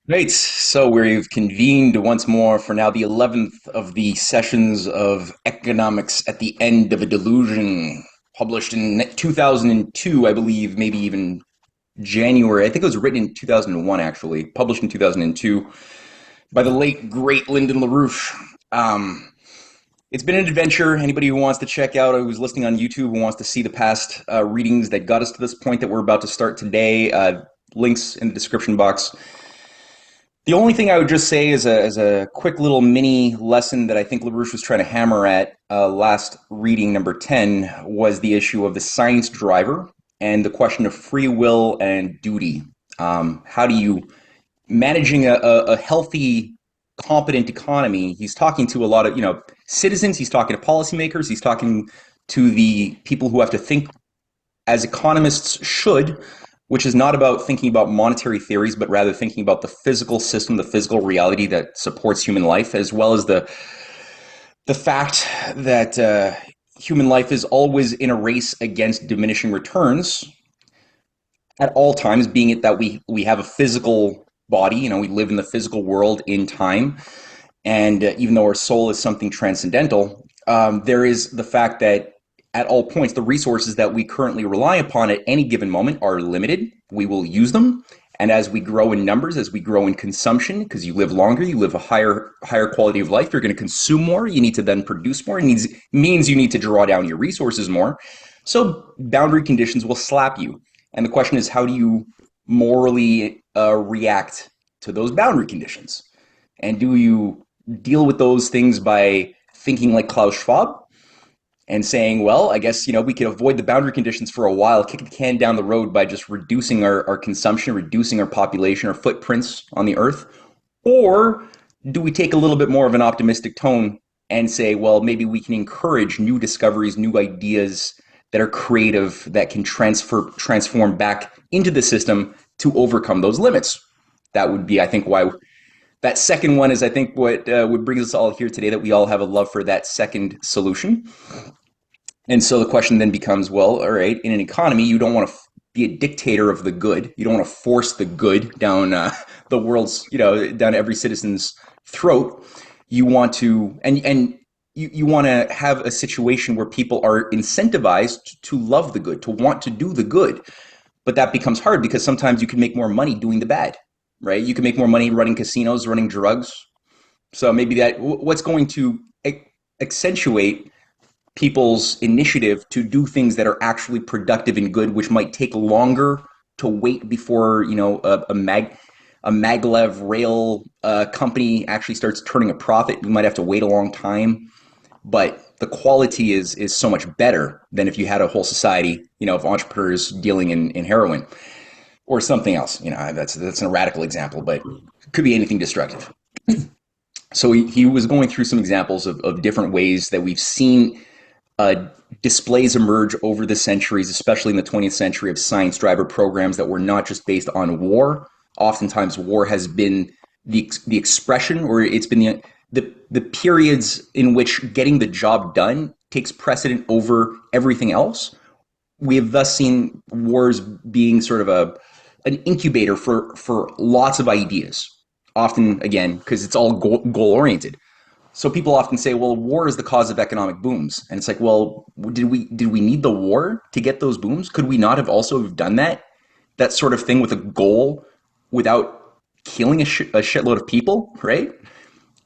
Right, so we've convened once more for now the 11th of the sessions of economics at the end of a delusion, published in 2002, I believe, maybe even January. I think it was written in 2001, actually, published in 2002 by the late, great Lyndon LaRouche. Um, it's been an adventure. Anybody who wants to check out, who's listening on YouTube, who wants to see the past readings that got us to this point that we're about to start today, links in the description box. The only thing I would just say as a quick little mini lesson that I think LaRouche was trying to hammer at last reading number 10 was the issue of the science driver and the question of free will and duty. How do you, managing a healthy, competent economy, he's talking to a lot of, citizens, he's talking to policymakers, he's talking to the people who have to think as economists should, which is not about thinking about monetary theories, but rather thinking about the physical system, the physical reality that supports human life, as well as the fact that human life is always in a race against diminishing returns at all times, being it that we have a physical body, we live in the physical world in time, and even though our soul is something transcendental, there is the fact that at all points, the resources that we currently rely upon at any given moment are limited. We will use them. And as we grow in numbers, as we grow in consumption, because you live longer, you live a higher quality of life, you're going to consume more. You need to then produce more. It means you need to draw down your resources more. So boundary conditions will slap you. And the question is, how do you morally react to those boundary conditions? And do you deal with those things by thinking like Klaus Schwab and saying, well, I guess, we could avoid the boundary conditions for a while, kick the can down the road by just reducing our consumption, reducing our population, our footprints on the earth? Or do we take a little bit more of an optimistic tone and say, well, maybe we can encourage new discoveries, new ideas that are creative, that can transform back into the system to overcome those limits? That would be, I think, why that second one is, I think, what would bring us all here today, that we all have a love for that second solution. And so the question then becomes, well, all right, in an economy, you don't want to be a dictator of the good. You don't want to force the good down the world's, down every citizen's throat. You want to, and you want to have a situation where people are incentivized to love the good, to want to do the good. But that becomes hard because sometimes you can make more money doing the bad, right? You can make more money running casinos, running drugs. So maybe what's going to accentuate people's initiative to do things that are actually productive and good, which might take longer to wait before a maglev rail company actually starts turning a profit. You might have to wait a long time, but the quality is so much better than if you had a whole society, of entrepreneurs dealing in heroin or something else. That's a radical example, but it could be anything destructive. So he was going through some examples of different ways that we've seen uh, displays emerge over the centuries, especially in the 20th century, of science driver programs that were not just based on war. Oftentimes, war has been the expression, or it's been the periods in which getting the job done takes precedent over everything else. We have thus seen wars being sort of an incubator for lots of ideas. Often, again, because it's all goal oriented. So people often say, well, war is the cause of economic booms. And it's like, well, did we need the war to get those booms? Could we not have also done that sort of thing with a goal without killing a shitload of people, right?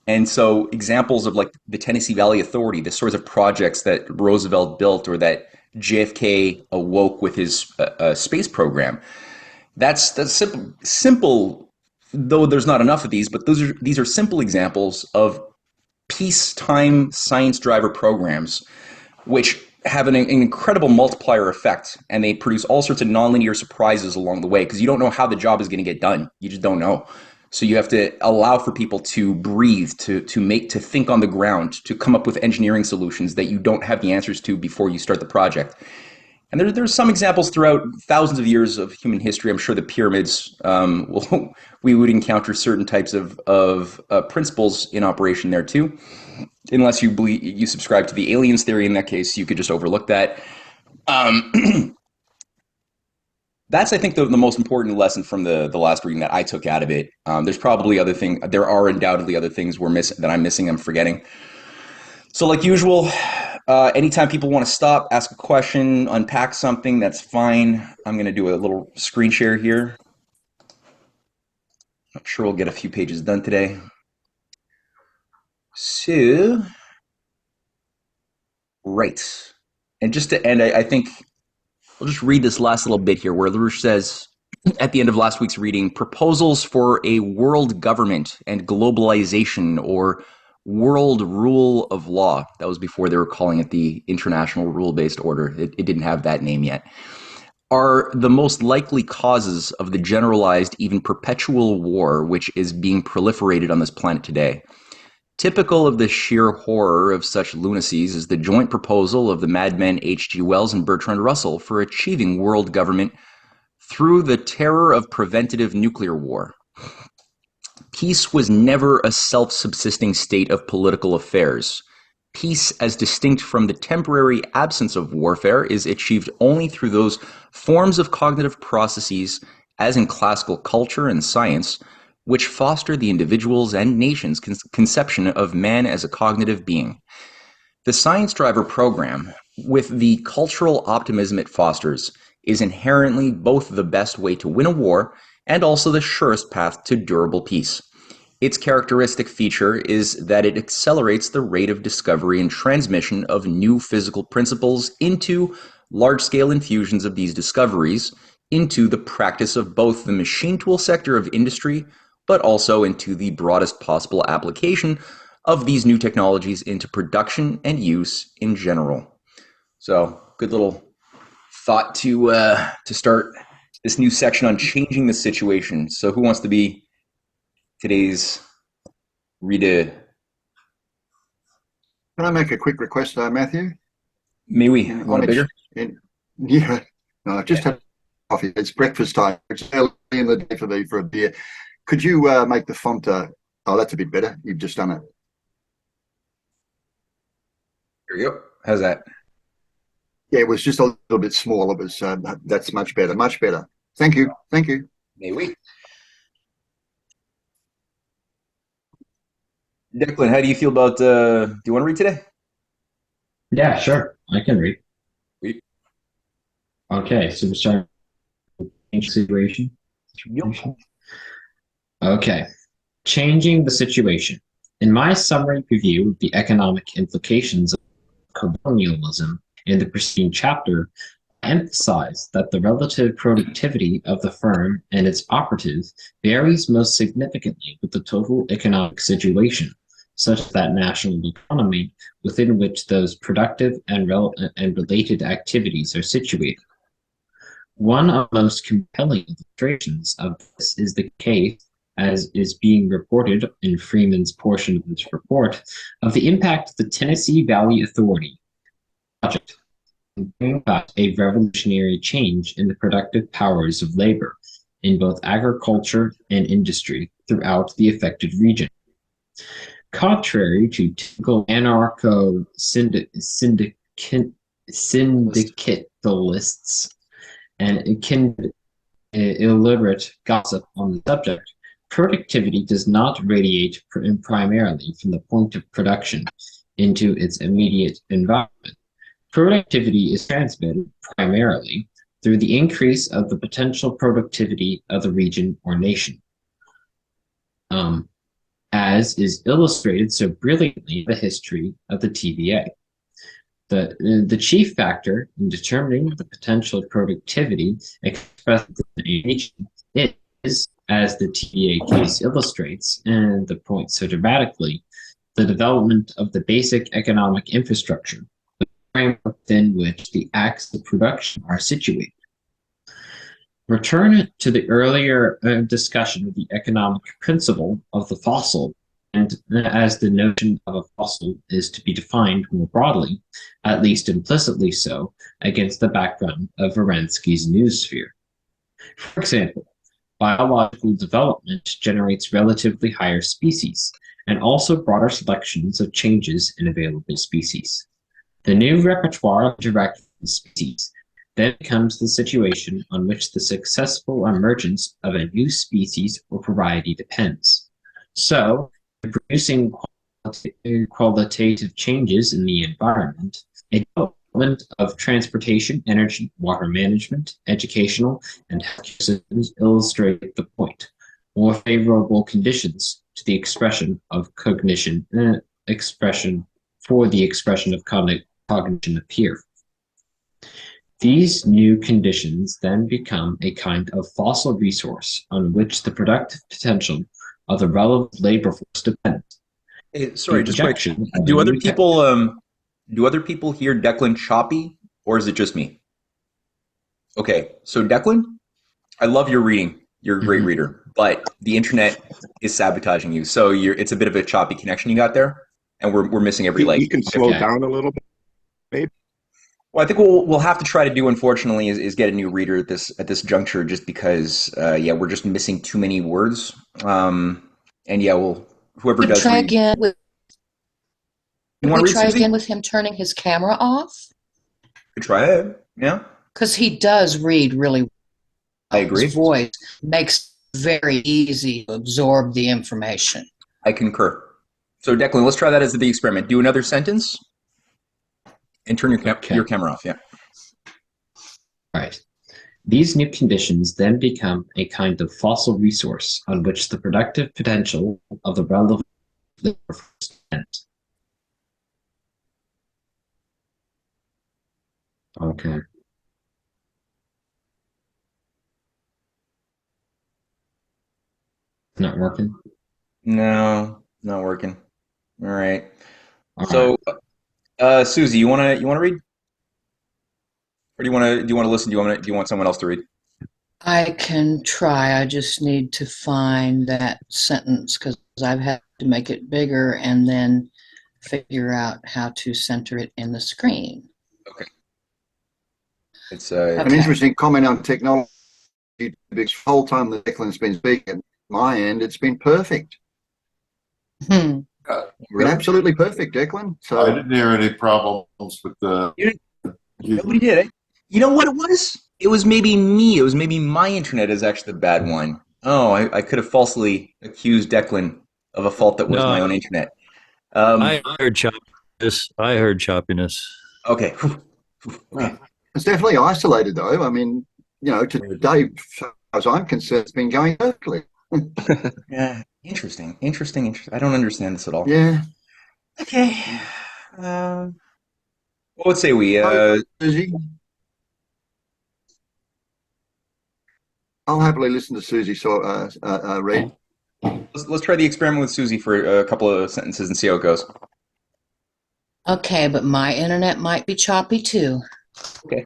And so examples of like the Tennessee Valley Authority, the sorts of projects that Roosevelt built or that JFK awoke with his space program. That's simple. Though there's not enough of these, but these are simple examples of peacetime science driver programs, which have an incredible multiplier effect, and they produce all sorts of nonlinear surprises along the way because you don't know how the job is going to get done. You just don't know. So you have to allow for people to breathe, to think on the ground, to come up with engineering solutions that you don't have the answers to before you start the project. And there's some examples throughout thousands of years of human history. I'm sure the pyramids, we would encounter certain types of principles in operation there too. Unless you subscribe to the aliens theory, in that case, you could just overlook that. Um, That's, I think, the most important lesson from the last reading that I took out of it. There's probably other things. There are undoubtedly other things that I'm missing. I'm forgetting. So, like usual, anytime people want to stop, ask a question, unpack something, that's fine. I'm going to do a little screen share here. I'm sure we'll get a few pages done today. So, right. And just to end, I think I'll just read this last little bit here where LaRouche says, at the end of last week's reading, proposals for a world government and globalization, or world rule of law. That was before they were calling it the International Rule-Based Order. It didn't have that name yet. Are the most likely causes of the generalized, even perpetual war which is being proliferated on this planet today. Typical of the sheer horror of such lunacies is the joint proposal of the madmen H.G. Wells and Bertrand Russell for achieving world government through the terror of preventative nuclear war. Peace was never a self-subsisting state of political affairs. Peace, as distinct from the temporary absence of warfare, is achieved only through those forms of cognitive processes, as in classical culture and science, which foster the individual's and nation's conception of man as a cognitive being. The Science Driver program, with the cultural optimism it fosters, is inherently both the best way to win a war and also the surest path to durable peace. Its characteristic feature is that it accelerates the rate of discovery and transmission of new physical principles into large-scale infusions of these discoveries into the practice of both the machine tool sector of industry, but also into the broadest possible application of these new technologies into production and use in general. So, good little thought to start this new section on changing the situation. So, who wants to be today's reader? Can I make a quick request, Matthew? May we? You want it bigger? Yeah. No, I just had coffee. It's breakfast time. It's early in the day for me for a beer. Could you make the font? Oh, that's a bit better. You've just done it. There you go. How's that? Yeah, it was just a little bit small. It was. That's much better. Much better. Thank you. Thank you. May we? Declan, how do you feel about? Do you want to read today? Yeah, sure. I can read. We. Okay, so we're starting with change situation. Yep. Okay, changing the situation. In my summary review of the economic implications of colonialism in the preceding chapter, I emphasized that the relative productivity of the firm and its operative varies most significantly with the total economic situation, such that national economy within which those productive and related activities are situated. One of the most compelling illustrations of this is the case, as is being reported in Freeman's portion of this report, of the impact of the Tennessee Valley Authority project in bringing about a revolutionary change in the productive powers of labor in both agriculture and industry throughout the affected region. Contrary to typical syndicalists and illiterate gossip on the subject, productivity does not radiate primarily from the point of production into its immediate environment. Productivity is transmitted primarily through the increase of the potential productivity of the region or nation. As is illustrated so brilliantly in the history of the TVA. The chief factor in determining the potential productivity expressed in a nation is, as the TVA case illustrates, and the point so dramatically, the development of the basic economic infrastructure, the framework within which the acts of production are situated. Return to the earlier discussion of the economic principle of the fossil, and as the notion of a fossil is to be defined more broadly, at least implicitly so, against the background of Varensky's noosphere. For example, biological development generates relatively higher species, and also broader selections of changes in available species. The new repertoire of direct species then becomes the situation on which the successful emergence of a new species or variety depends. So, in producing qualitative changes in the environment, a development of transportation, energy, water management, educational, and healthcare systems illustrate the point. More favorable conditions to the expression of cognition, expression for the expression of cognition appear. These new conditions then become a kind of fossil resource on which the productive potential of the relevant labor force depends. Hey, sorry, just quick. Injection of Do a other new people do other people hear Declan choppy, or is it just me? Okay, so Declan, I love your reading. You're a great Mhm. reader, but the internet is sabotaging you. So it's a bit of a choppy connection you got there, and we're missing every You can slow Okay. down a little bit, maybe. Well, I think we'll have to try to do, unfortunately, is get a new reader at this juncture, just because yeah, we're just missing too many words. And yeah, whoever Could does try read, again with you could want we to read, try Susie? again with him turning his camera off? Could try it. Yeah, Because he does read really I well. His agree. voice makes it very easy to absorb the information. I concur. So Declan, let's try that as the experiment. Do another sentence and turn your Okay. camera off. Yeah. All right. These new conditions then become a kind of fossil resource on which the productive potential of the relevant labor force depends. Okay. Not working? No, not working. All right. All right. So, Susie, you wanna read, or do you wanna listen? Do you want someone else to read? I can try. I just need to find that sentence because I've had to make it bigger and then figure out how to center it in the screen. Okay. It's An Okay. interesting comment on technology. Because the whole time that Declan's been speaking, at my end, it's been perfect. Hmm. Been absolutely perfect, Declan. I So didn't hear any problems with the. Nobody did it. You know what it was? It was maybe me. It was maybe my internet is actually the bad one. Oh, I could have falsely accused Declan of a fault that was my No, own internet. I heard choppiness. I heard choppiness. Okay. Okay. it's definitely isolated, though. I mean, today, as far as I'm concerned, it's been going perfectly. Yeah. Interesting. I don't understand this at all. Yeah. Okay. What say we? Susie, I'll happily listen to Susie read. Let's try the experiment with Susie for a couple of sentences and see how it goes. Okay, but my internet might be choppy too. Okay.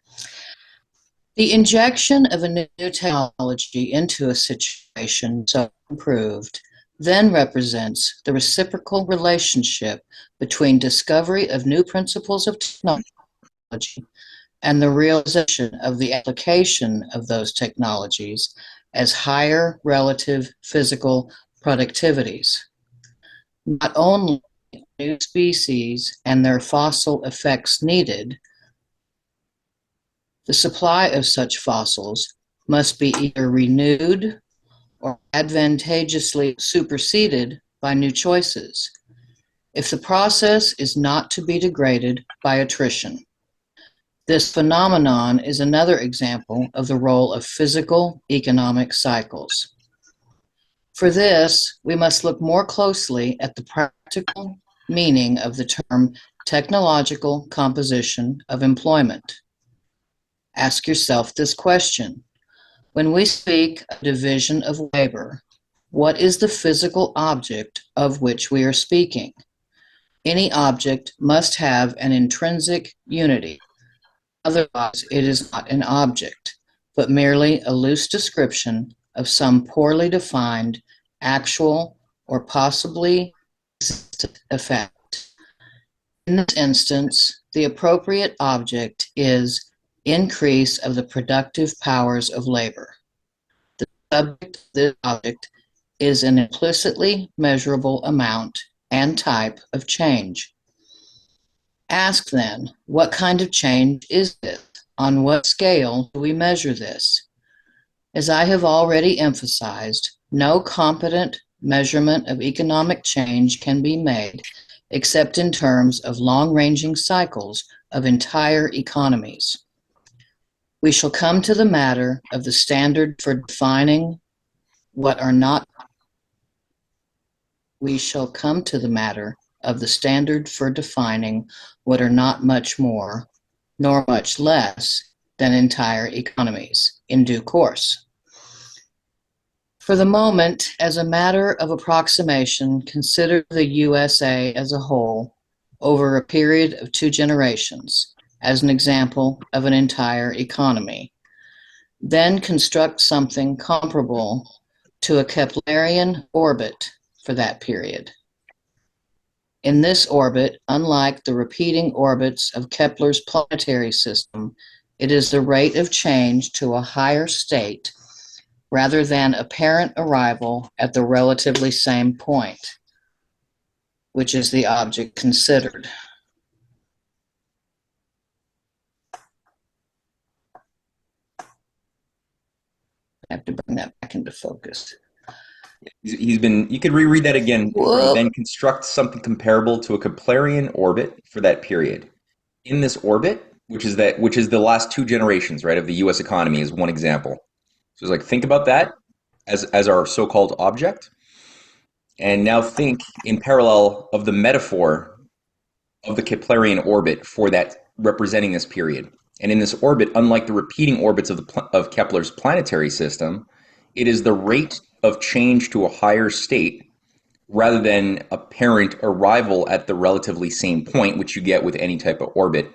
The injection of a new technology into a situation so improved then represents the reciprocal relationship between discovery of new principles of technology and the realization of the application of those technologies as higher relative physical productivities. Not only new species and their fossil effects needed, the supply of such fossils must be either renewed or advantageously superseded by new choices, if the process is not to be degraded by attrition. This phenomenon is another example of the role of physical economic cycles. For this, we must look more closely at the practical meaning of the term technological composition of employment. Ask yourself this question. When we speak of division of labor, what is the physical object of which we are speaking? Any object must have an intrinsic unity. Otherwise, it is not an object, but merely a loose description of some poorly defined, actual, or possibly existent effect. In this instance, the appropriate object is increase of the productive powers of labor. The subject of this object is an implicitly measurable amount and type of change. Ask then, what kind of change is this On what scale do we measure this? As I have already emphasized, no competent measurement of economic change can be made except in terms of long-ranging cycles of entire economies. We shall come to the matter of the standard for defining what are not we shall come to the matter of the standard for defining what are not much more, nor much less, than entire economies in due course. For the moment, as a matter of approximation, consider the USA as a whole over a period of 2 generations as an example of an entire economy. Then construct something comparable to a Keplerian orbit for that period. In this orbit, unlike the repeating orbits of Kepler's planetary system, it is the rate of change to a higher state rather than apparent arrival at the relatively same point, which is the object considered. I have to bring that back into focus. He's been. You could reread that again. Whoa. Then construct something comparable to a Keplerian orbit for that period. In this orbit, which is the last 2 generations, right, of the U.S. economy, is one example. So it's like, think about that as our so-called object, and now think in parallel of the metaphor of the Keplerian orbit for that representing this period. And in this orbit, unlike the repeating orbits of Kepler's planetary system, it is the rate of change to a higher state rather than apparent arrival at the relatively same point, which you get with any type of orbit,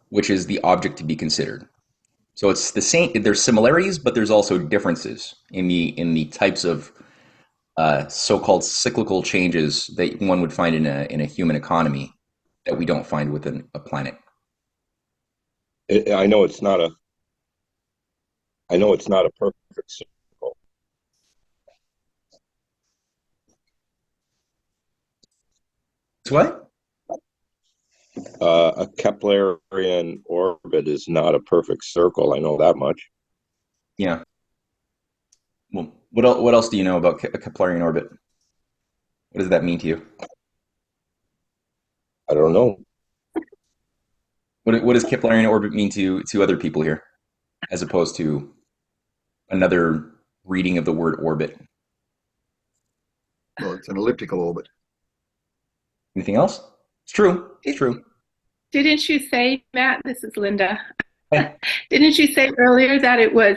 which is the object to be considered. So it's the same. There's similarities, but there's also differences in the types of so-called cyclical changes that one would find in a human economy that we don't find within a planet. I know it's not a perfect circle. It's what? A Keplerian orbit is not a perfect circle. I know that much. Yeah. Well, what else do you know about a Keplerian orbit? What does that mean to you? I don't know. What does Keplerian orbit mean to other people here, as opposed to another reading of the word orbit? Well, it's an elliptical orbit. Anything else? It's true. It's true. Didn't you say, Matt, this is Linda, Hey. didn't you say earlier that it was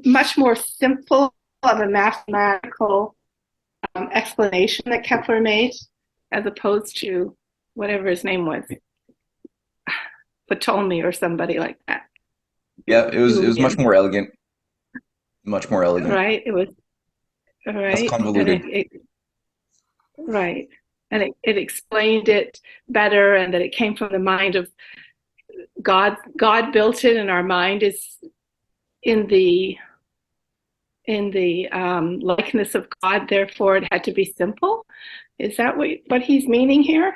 much more simple of a mathematical explanation that Kepler made, as opposed to whatever his name was, Ptolemy or somebody like that. Yeah, it was much more elegant. Much more elegant. Right? It was right. Less convoluted. Right. And it explained it better, and that it came from the mind of God. God built it, and our mind is in the likeness of God. Therefore, it had to be simple. Is that what he's meaning here?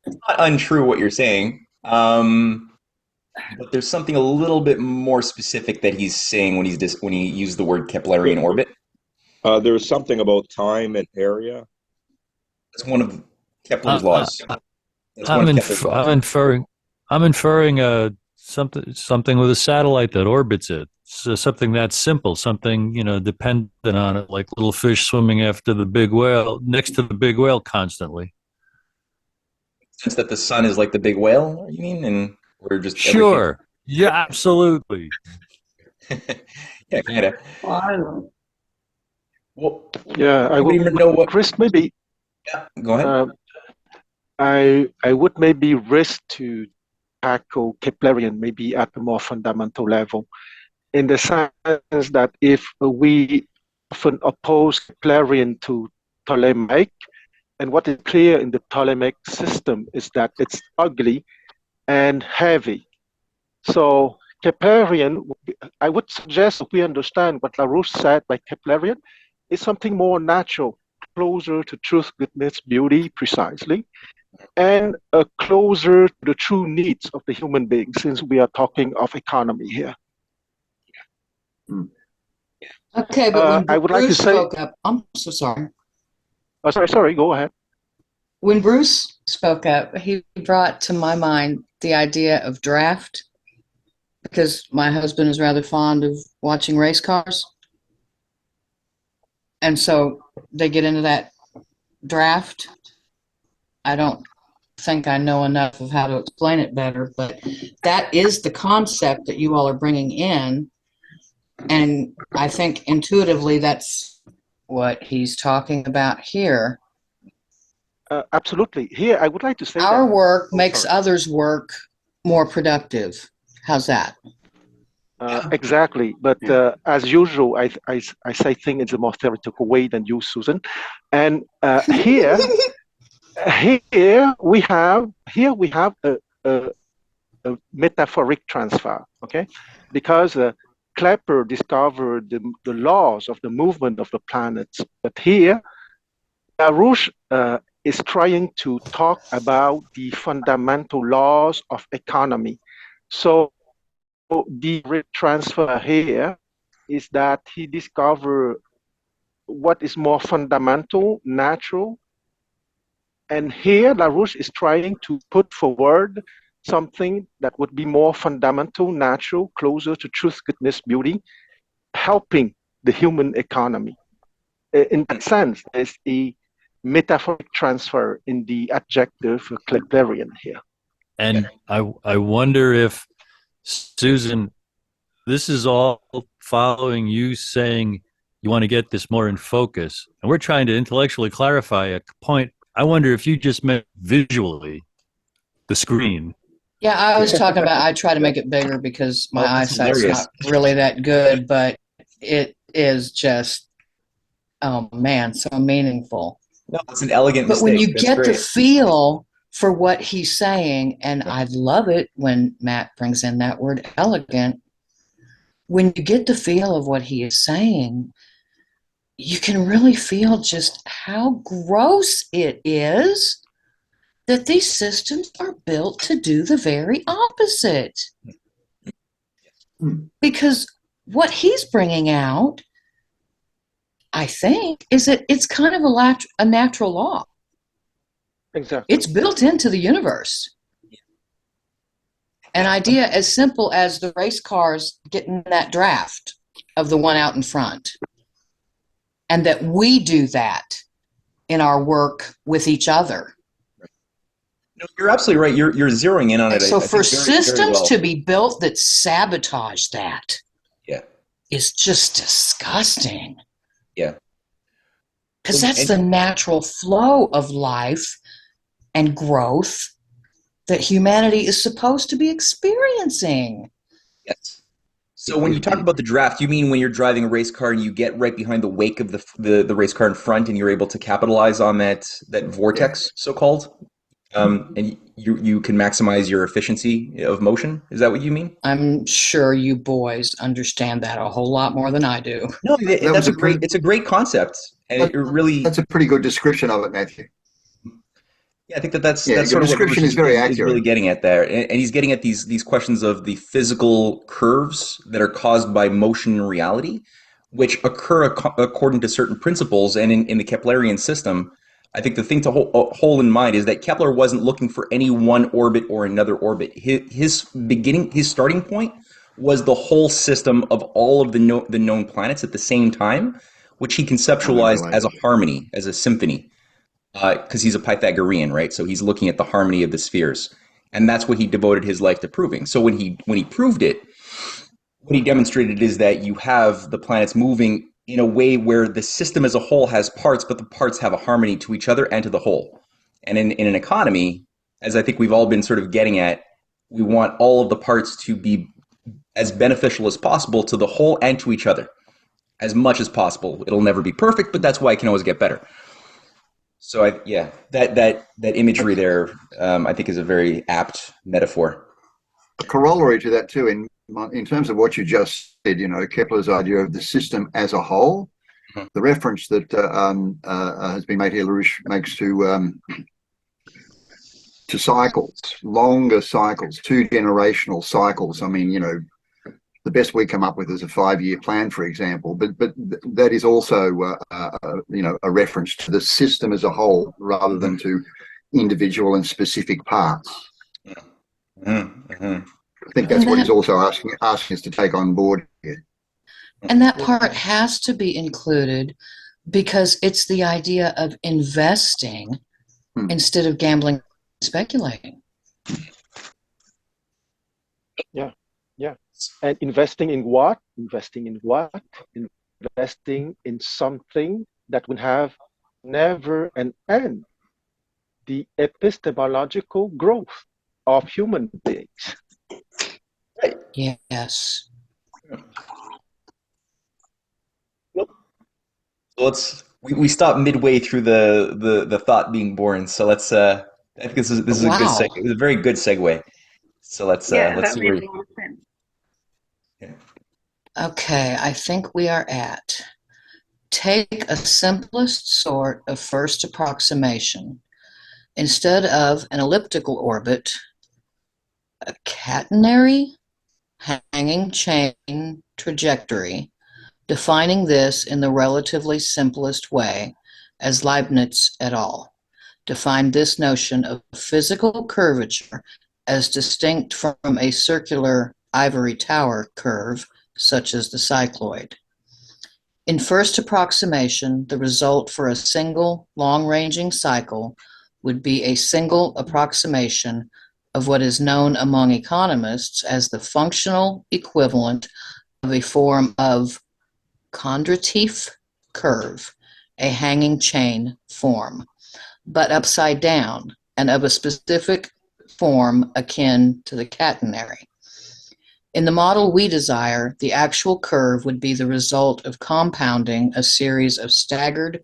It's not untrue what you're saying, but there's something a little bit more specific that he's saying when he used the word Keplerian orbit. There's something about time and area. That's one of Kepler's laws. That's one I'm, of inf- Kepler's I'm laws. inferring. I'm inferring something with a satellite that orbits it. So something that's simple, something dependent on it, like little fish swimming after the big whale, next to the big whale constantly. Since that the sun is like the big whale, you mean, and we're just Sure. Yeah, absolutely. Yeah, kind of. Well, Yeah, I anybody would, know what? Chris, maybe Yeah, go ahead. I would maybe risk to tackle Keplerian maybe at a more fundamental level, in the sense that if we often oppose Keplerian to Ptolemaic, and what is clear in the Ptolemaic system is that it's ugly and heavy. So Keplerian, I would suggest if we understand what LaRouche said by Keplerian, is something more natural, closer to truth, goodness, beauty, precisely, and closer to the true needs of the human being, since we are talking of economy here. Okay, but when I would like to Bruce say, spoke up, I'm so sorry. sorry, go ahead. When Bruce spoke up, he brought to my mind the idea of draft, because my husband is rather fond of watching race cars. And so they get into that draft. I don't think I know enough of how to explain it better, but that is the concept that you all are bringing in. And I think intuitively that's what he's talking about here. Absolutely. Here, I would like to say Our that work makes sorry. others' work more productive. How's that? Exactly. But as usual, I say things in a more theoretical way than you, Susan. And here we have a metaphoric transfer, okay? Because Kepler discovered the laws of the movement of the planets, but here LaRouche is trying to talk about the fundamental laws of economy. So the transfer here is that he discovered what is more fundamental, natural, and here LaRouche is trying to put forward something that would be more fundamental, natural, closer to truth, goodness, beauty, helping the human economy. In that sense, there's a metaphoric transfer in the adjective Keplerian here. And I wonder if, Susan, this is all following you saying you want to get this more in focus. And we're trying to intellectually clarify a point. I wonder if you just meant visually the screen. Yeah, I was talking about, I try to make it bigger because my eyesight's not really that good, but it is just, oh man, so meaningful. No, it's an elegant But mistake. when you That's get the great. feel for what he's saying, and I love it when Matt brings in that word elegant, when you get the feel of what he is saying, you can really feel just how gross it is that these systems are built to do the very opposite. Because what he's bringing out, I think, is that it's kind of a natural law. Exactly. It's built into the universe. An idea as simple as the race cars getting that draft of the one out in front. And that we do that in our work with each other. No, you're absolutely right. You're zeroing in on And it. so I for think very, systems very well. to be built that sabotage that Yeah. is just disgusting. Yeah. Because that's the natural flow of life and growth that humanity is supposed to be experiencing. Yes. So when you talk about the draft, you mean when you're driving a race car and you get right behind the wake of the race car in front and you're able to capitalize on that vortex, so-called? And you can maximize your efficiency of motion? Is that what you mean? I'm sure you boys understand that a whole lot more than I do. No, it's a great concept. And it really... That's a pretty good description of it, Matthew. Yeah, I think that's your sort of what description LaRouche is very is really accurate. getting at there. And he's getting at these questions of the physical curves that are caused by motion in reality, which occur according to certain principles. And in the Keplerian system, I think the thing to hold in mind is that Kepler wasn't looking for any one orbit or another orbit. His starting point was the whole system of all of the known planets at the same time, which he conceptualized as a harmony, as a symphony. Because he's a Pythagorean, right? So he's looking at the harmony of the spheres, and that's what he devoted his life to proving. So when he proved it, what he demonstrated is that you have the planets moving in a way where the system as a whole has parts, but the parts have a harmony to each other and to the whole. And in an economy, as I think we've all been sort of getting at, we want all of the parts to be as beneficial as possible to the whole and to each other, as much as possible. It'll never be perfect, but that's why it can always get better. So that imagery there, I think, is a very apt metaphor. A corollary to that too, in terms of what you just said, Kepler's idea of the system as a whole. the reference that has been made here, LaRouche, makes to cycles, longer cycles, 2 generational cycles. I mean, the best we come up with is a 5-year plan, for example, but that is also a reference to the system as a whole rather than to individual and specific parts. I think that's what he's also asking us to take on board here. And that part has to be included because it's the idea of investing instead of gambling, speculating. Yeah. And investing in what? Investing in something that will have never an end. The epistemological growth of human beings. Yes. We stop midway through the thought being born. So let's I think this is a good Wow. a very good segue. So let's that see made where. a lot of sense. Yeah. Okay, I think we are at. Take a simplest sort of first approximation. Instead of an elliptical orbit, a catenary hanging chain trajectory, defining this in the relatively simplest way as Leibniz et al. Defined this notion of physical curvature as distinct from a circular ivory tower curve, such as the cycloid. In first approximation, the result for a single long-ranging cycle would be a single approximation of what is known among economists as the functional equivalent of a form of Kondratieff curve, a hanging chain form, but upside down and of a specific form akin to the catenary. In the model we desire, the actual curve would be the result of compounding a series of staggered,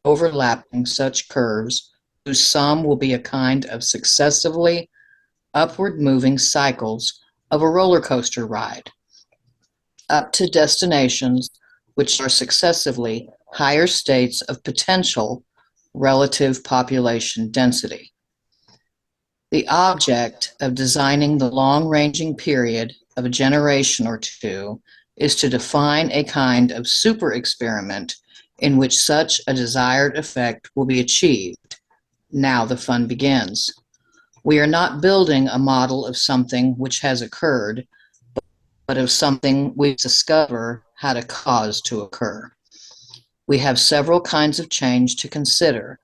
overlapping such curves whose sum will be a kind of successively upward-moving cycles of a roller coaster ride, up to destinations which are successively higher states of potential relative population density. The object of designing the long-ranging period of a generation or two is to define a kind of super experiment in which such a desired effect will be achieved. Now the fun begins. We are not building a model of something which has occurred, but of something we discover had a cause to occur. We have several kinds of change to consider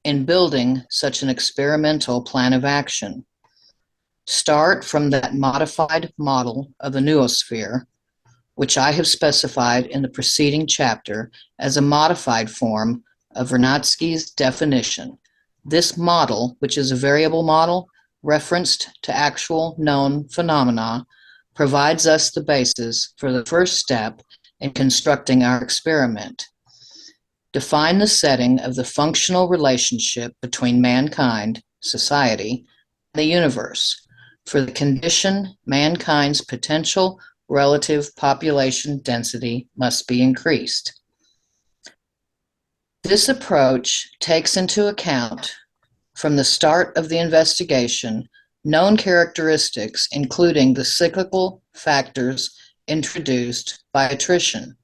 in building such an experimental plan of action. Start from that modified model of the noosphere, which I have specified in the preceding chapter as a modified form of Vernadsky's definition. This model, which is a variable model referenced to actual known phenomena, provides us the basis for the first step in constructing our experiment. Define the setting of the functional relationship between mankind, society, and the universe. For the condition, mankind's potential relative population density must be increased. This approach takes into account, from the start of the investigation, known characteristics, including the cyclical factors introduced by attrition.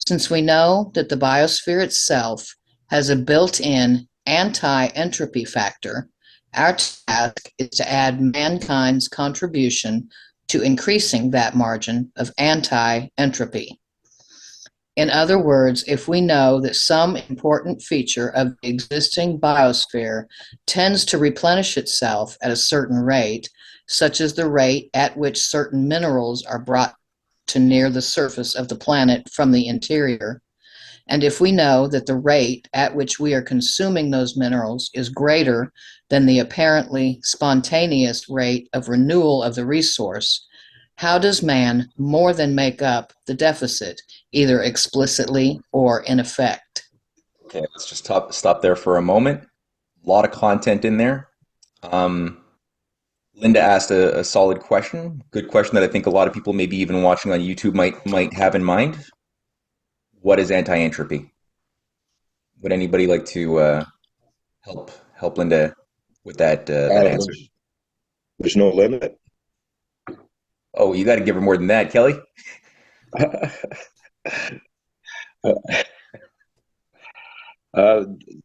Since we know that the biosphere itself has a built-in anti-entropy factor, our task is to add mankind's contribution to increasing that margin of anti-entropy. In other words, if we know that some important feature of the existing biosphere tends to replenish itself at a certain rate, such as the rate at which certain minerals are brought to near the surface of the planet from the interior, and if we know that the rate at which we are consuming those minerals is greater than the apparently spontaneous rate of renewal of the resource, how does man more than make up the deficit, either explicitly or in effect? Okay, let's just stop there for a moment. A lot of content in there. Linda asked a solid question, good question that I think a lot of people, maybe even watching on YouTube, might have in mind. what is anti-entropy? Would anybody like to help Linda with that answer? There's no limit. Oh, you got to give her more than that, Kelly.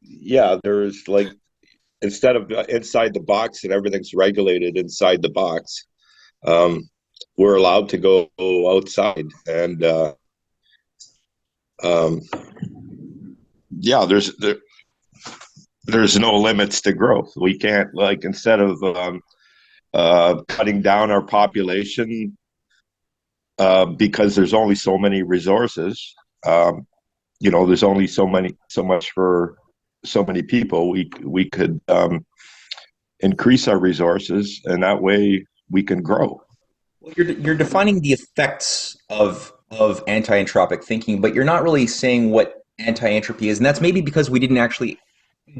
Yeah, there's like, instead of inside the box and everything's regulated inside the box, we're allowed to go outside, and yeah, there's no limits to growth. We can't, like, instead of cutting down our population because there's only so many resources. There's only so much for so many people. We could increase our resources, and that way we can grow. Well, you're defining the effects of anti-entropic thinking, but you're not really saying what anti-entropy is, and that's maybe because we didn't actually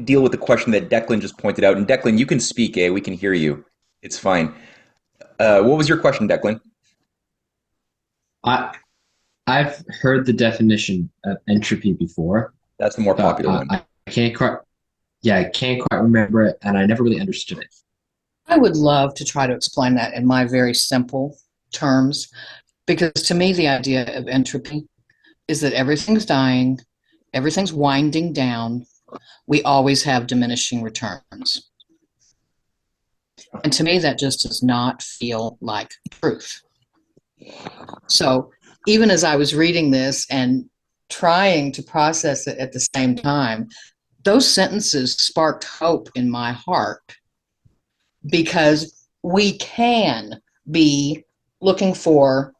deal with the question that Declan just pointed out. And Declan, you can speak, eh? We can hear you. It's fine. What was your question, Declan? I've heard the definition of entropy before. That's the more popular one. I can't quite remember it, and I never really understood it. I would love to try to explain that in my very simple terms, because to me, the idea of entropy is that everything's dying, everything's winding down, we always have diminishing returns. And to me, that just does not feel like truth. So even as I was reading this and trying to process it at the same time, those sentences sparked hope in my heart, because we can be looking for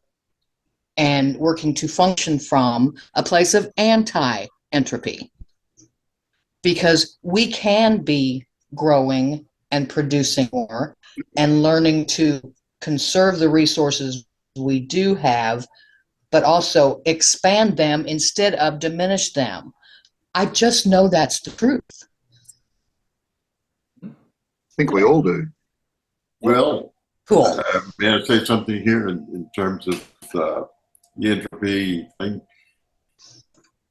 and working to function from a place of anti-entropy, because we can be growing and producing more and learning to conserve the resources we do have, but also expand them instead of diminish them. I just know that's the truth. I think we all do. Well, Cool. may I say something here in terms of the entropy thing?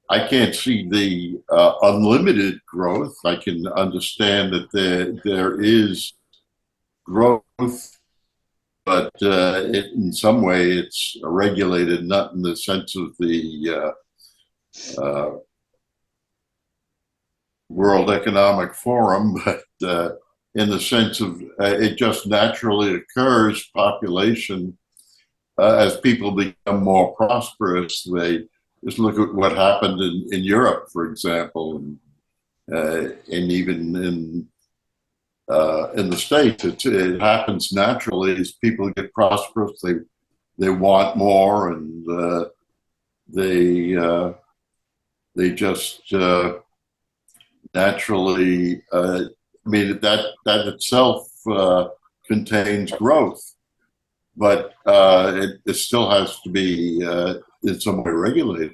I can't see the unlimited growth. I can understand that there is growth, but in some way it's regulated, not in the sense of the World Economic Forum, but in the sense of it just naturally occurs. Population, as people become more prosperous, they just look at what happened in Europe, for example, and even in the States. It happens naturally as people get prosperous. They want more, and they just naturally. I mean, that itself contains growth, but it still has to be in some way regulated.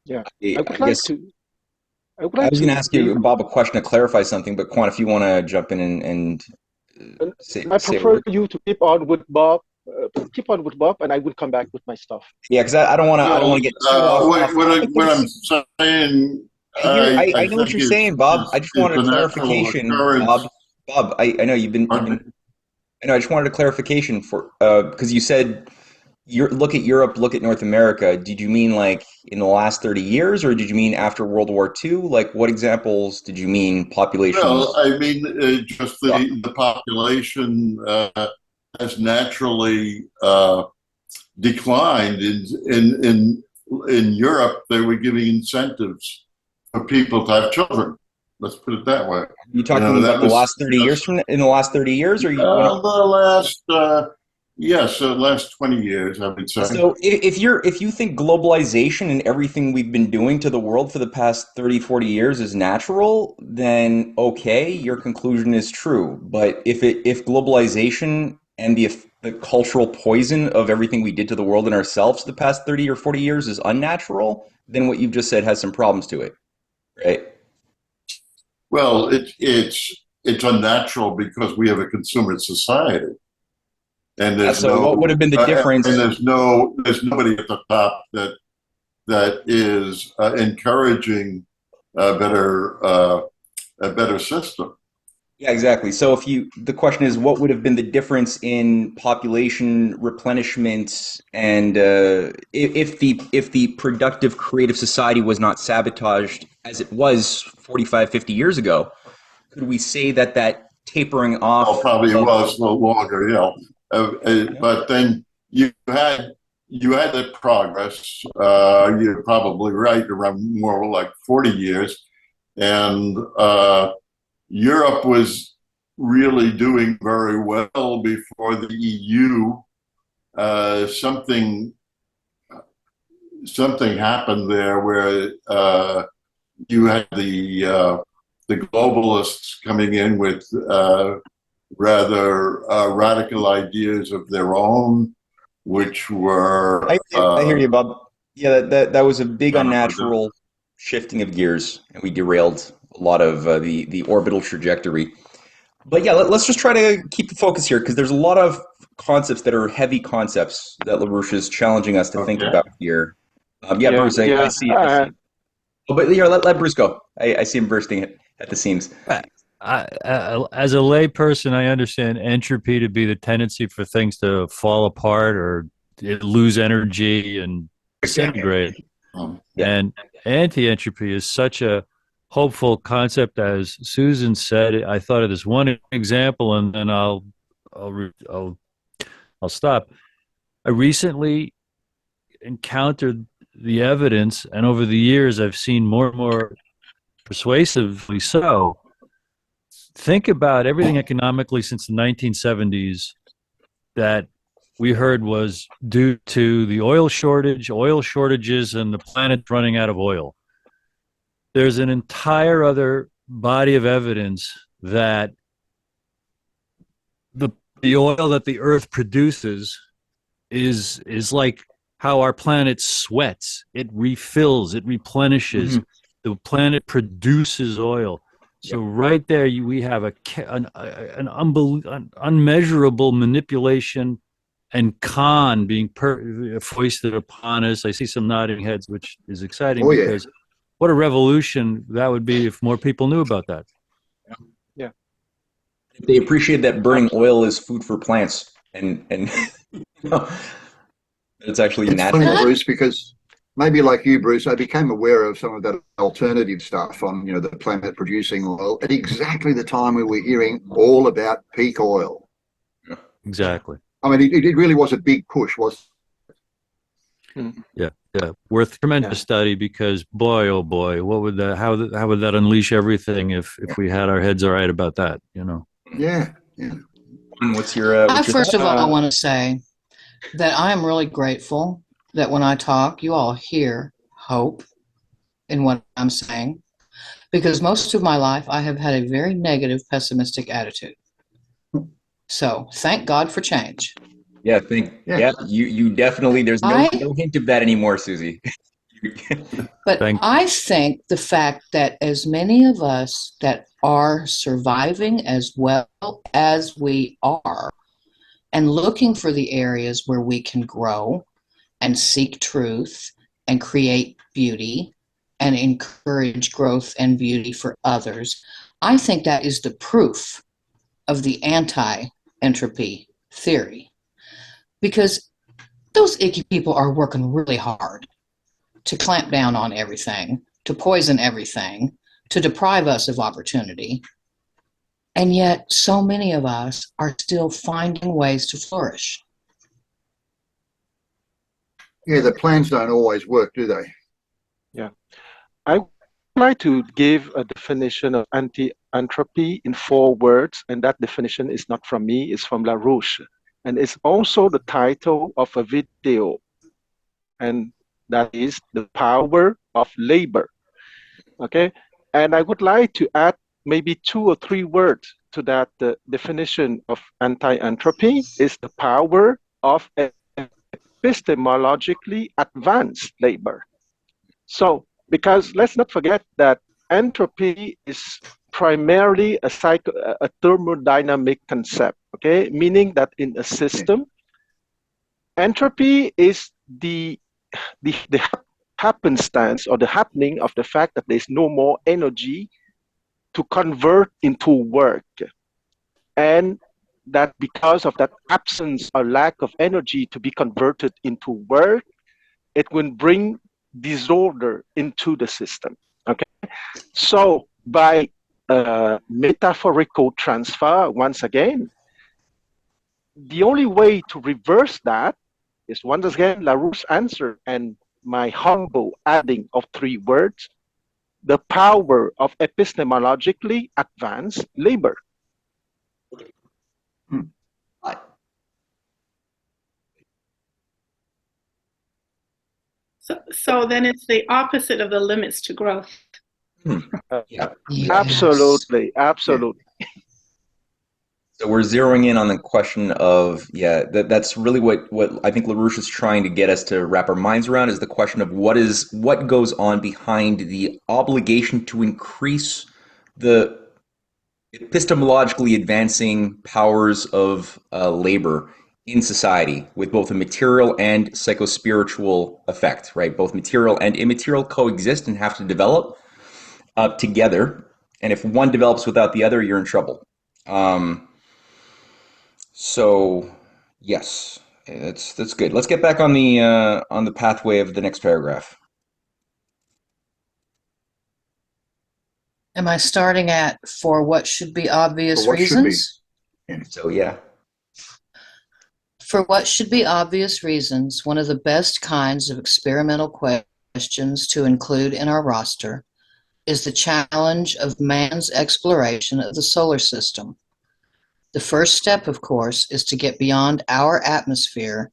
Yeah, I I would guess I would I like was to going to ask you, Bob, a question to clarify something, but Quan, if you want to jump in and say I a prefer word. you to keep on with Bob. Keep on with Bob, and I will come back with my stuff. Yeah, because I don't want to. I don't Well, want to get too off. what I'm saying, I I know what think you're saying, Bob. I just is wanted the a natural clarification, occurrence. Bob, I know you've been. I know. I just wanted a clarification for because you said look at Europe, look at North America. Did you mean like in the last 30 years, or did you mean after World War II? Like, what examples did you mean? Populations. Well, I mean, just the population has naturally declined. In Europe, they were giving incentives for people to have children. Let's put it that way. You talking about the last 30 years in the last 30 years, or the last last 20 years, I would say. So if you think globalization and everything we've been doing to the world for the past 30, 40 years is natural, then okay, your conclusion is true. But if globalization and the cultural poison of everything we did to the world and ourselves the past 30 or 40 years is unnatural, then what you've just said has some problems to it, right? Well, it's unnatural because we have a consumer society, and there's So what would have been the difference? and there's nobody at the top that that is encouraging a better system. Yeah, exactly. So the question is, what would have been the difference in population replenishment and if the productive creative society was not sabotaged as it was 45, 50 years ago? Could we say that tapering off? Well, probably was no longer, but then you had the progress. You're probably right, around more like 40 years, and Europe was really doing very well before the EU. Something happened there where you had the globalists coming in with rather radical ideas of their own, which were. I hear you, Bob. Yeah, that was a big unnatural shifting of gears, and we derailed a lot of the orbital trajectory. But yeah, let's just try to keep the focus here because there's a lot of concepts that are heavy concepts that LaRouche is challenging us to think about here. Bruce, I see it. Oh, but yeah, let Bruce go. I see him bursting at the seams. As a lay person, I understand entropy to be the tendency for things to fall apart or lose energy and disintegrate. And anti-entropy is such a hopeful concept, as Susan said. I thought of this one example, and then I'll stop. I recently encountered the evidence, and over the years, I've seen more and more persuasively so. Think about everything economically since the 1970s that we heard was due to the oil shortages, and the planet running out of oil. There's an entire other body of evidence that the oil that the Earth produces is like how our planet sweats. It refills, it replenishes. Mm-hmm. The planet produces oil. So right there, we have an unmeasurable manipulation and con being foisted upon us. I see some nodding heads, which is exciting because what a revolution that would be if more people knew about that. Yeah. They appreciate that burning oil is food for plants, and it's actually natural. Funny, Bruce, because maybe like you, Bruce, I became aware of some of that alternative stuff on, the planet producing oil at exactly the time we were hearing all about peak oil. Exactly. I mean, it really was a big push, was. Yeah. Worth tremendous study because boy, oh boy, how would that unleash everything if we had our heads all right about that, Yeah. What's your first of all, I want to say that I am really grateful that when I talk, you all hear hope in what I'm saying, because most of my life I have had a very negative, pessimistic attitude. So thank God for change. Yeah, you definitely, there's no hint of that anymore, Susie. But I think the fact that as many of us that are surviving as well as we are and looking for the areas where we can grow and seek truth and create beauty and encourage growth and beauty for others, I think that is the proof of the anti-entropy theory. Because those icky people are working really hard to clamp down on everything, to poison everything, to deprive us of opportunity. And yet so many of us are still finding ways to flourish. Yeah, the plans don't always work, do they? Yeah. I would like to give a definition of anti-entropy in 4 words, and that definition is not from me, it's from LaRouche. And it's also the title of a video, and that is The Power of Labor. Okay, and I would like to add maybe 2 or 3 words to that. The definition of anti-entropy is the power of epistemologically advanced labor. So, because let's not forget that entropy is primarily a thermodynamic concept, okay? Meaning that in a system, entropy is the happenstance or the happening of the fact that there's no more energy to convert into work. And that because of that absence or lack of energy to be converted into work, it will bring disorder into the system. Okay, so by metaphorical transfer, once again, the only way to reverse that is once again LaRouche's answer and my humble adding of 3 words: the power of epistemologically advanced labor. So then it's the opposite of the limits to growth. Yeah. Absolutely, absolutely. So we're zeroing in on the question of, that's really what I think LaRouche is trying to get us to wrap our minds around, is the question of what goes on behind the obligation to increase the epistemologically advancing powers of labor in society with both a material and psychospiritual effect, right? Both material and immaterial coexist and have to develop together. And if one develops without the other, you're in trouble. So, yes, that's good. Let's get back on the pathway of the next paragraph. Am I starting at for what should be obvious For what should be. reasons? So, yeah. For what should be obvious reasons, one of the best kinds of experimental questions to include in our roster is the challenge of man's exploration of the solar system. The first step, of course, is to get beyond our atmosphere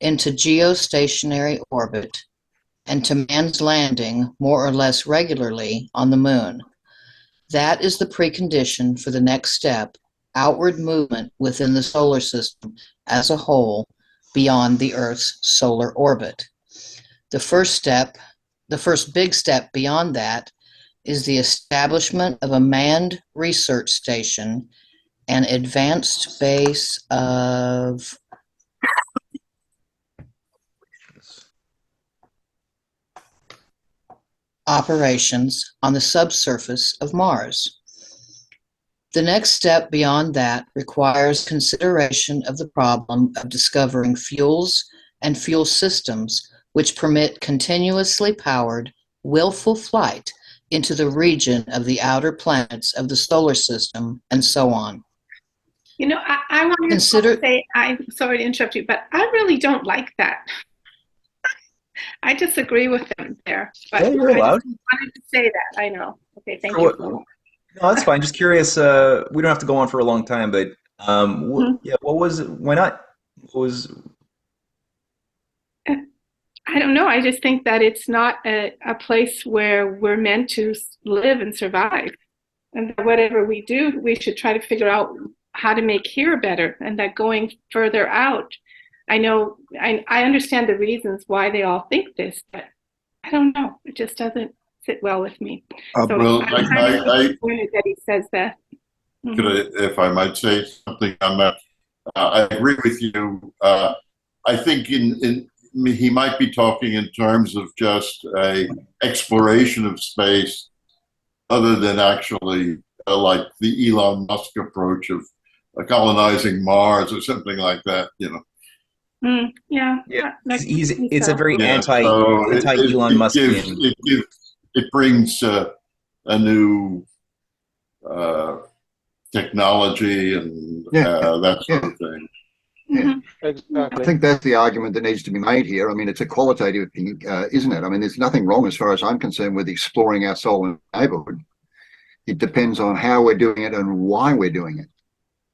into geostationary orbit and to man's landing more or less regularly on the moon. That is the precondition for the next step, outward movement within the solar system as a whole beyond the Earth's solar orbit. The first big step beyond that is the establishment of a manned research station, an advanced base of operations on the subsurface of Mars. The next step beyond that requires consideration of the problem of discovering fuels and fuel systems which permit continuously powered, willful flight into the region of the outer planets of the solar system, and so on. You know, I want to say, I'm sorry to interrupt you, but I really don't like that. I disagree with them there. But Yeah, you're allowed. I just wanted to say that. I know. Okay, thank you. No, that's fine. Just curious. We don't have to go on for a long time, but what was it? Why not? What was? I don't know. I just think that it's not a place where we're meant to live and survive. And that whatever we do, we should try to figure out how to make here better. And that going further out, I know, I understand the reasons why they all think this, but I don't know. It just doesn't sit well with me. So well, I'm kind of disappointed that he says that. Could I, if I might say something on that? I agree with you. I think he might be talking in terms of just a exploration of space, other than actually like the Elon Musk approach of colonizing Mars or something like that. You know. Yeah. It's a very anti so Elon Muskian. It brings a new technology and that sort of thing. Yeah. Exactly. I think that's the argument that needs to be made here. I mean, it's a qualitative thing, isn't it? I mean, there's nothing wrong, as far as I'm concerned, with exploring our solar neighborhood. It depends on how we're doing it and why we're doing it.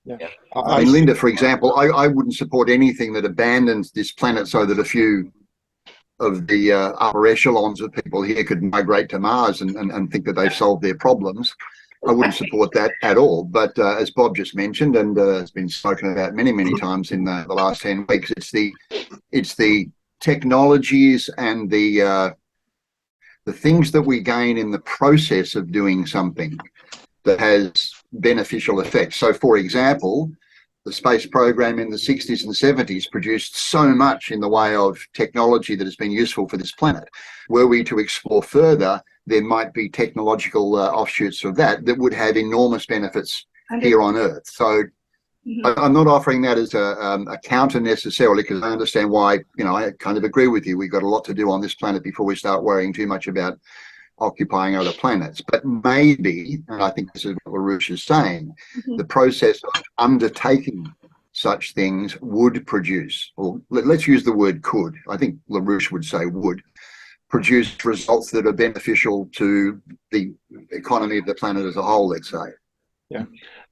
Yeah. I mean, Linda, for example, I wouldn't support anything that abandons this planet so that a few of the upper echelons of people here could migrate to Mars and think that they've solved their problems. I wouldn't support that at all. But as Bob just mentioned, and has been spoken about many, many times in the last 10 weeks, it's the technologies and the things that we gain in the process of doing something that has beneficial effects. So, for example, the space program in the 60s and 70s produced so much in the way of technology that has been useful for this planet. were we to explore further, there might be technological offshoots of that would have enormous benefits here on Earth. So I'm not offering that as a counter necessarily, because I understand why, I kind of agree with you. We've got a lot to do on this planet before we start worrying too much about occupying other planets. But maybe, and I think this is what LaRouche is saying, the process of undertaking such things would produce, or let's use the word could, I think LaRouche would say would, produce results that are beneficial to the economy of the planet as a whole, let's say. Yeah.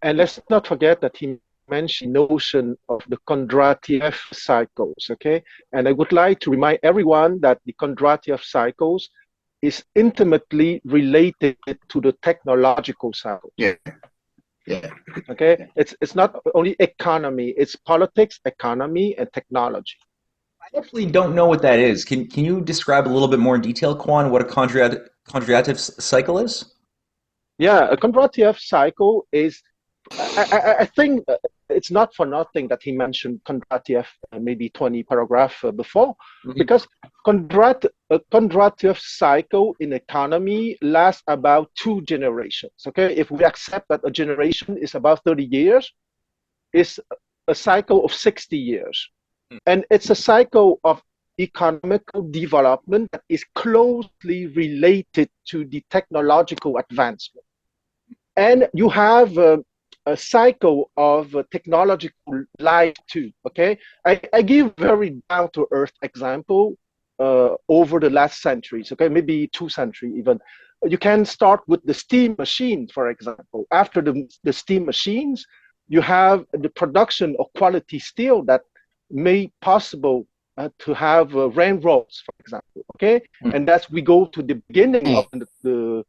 And let's not forget that he mentioned the notion of the Kondratiev cycles, okay? And I would like to remind everyone that the Kondratiev cycles is intimately related to the technological cycle. Yeah. Okay, it's not only economy; it's politics, economy, and technology. I actually don't know what that is. Can you describe a little bit more in detail, Quan, what a Kondratiev cycle is? Yeah, a Kondratiev cycle is. I think it's not for nothing that he mentioned Kondratiev maybe 20 paragraph before, because a Kondratiev cycle in economy lasts about 2 generations. Okay, if we accept that a generation is about 30 years, it's a cycle of 60 years. And it's a cycle of economical development that is closely related to the technological advancement. And you have a cycle of technological life too, okay? I give very down-to-earth example over the last centuries, okay? Maybe 2 centuries even. You can start with the steam machine, for example. After the steam machines, you have the production of quality steel that made possible to have railroads, for example, okay? And that's, we go to the beginning of the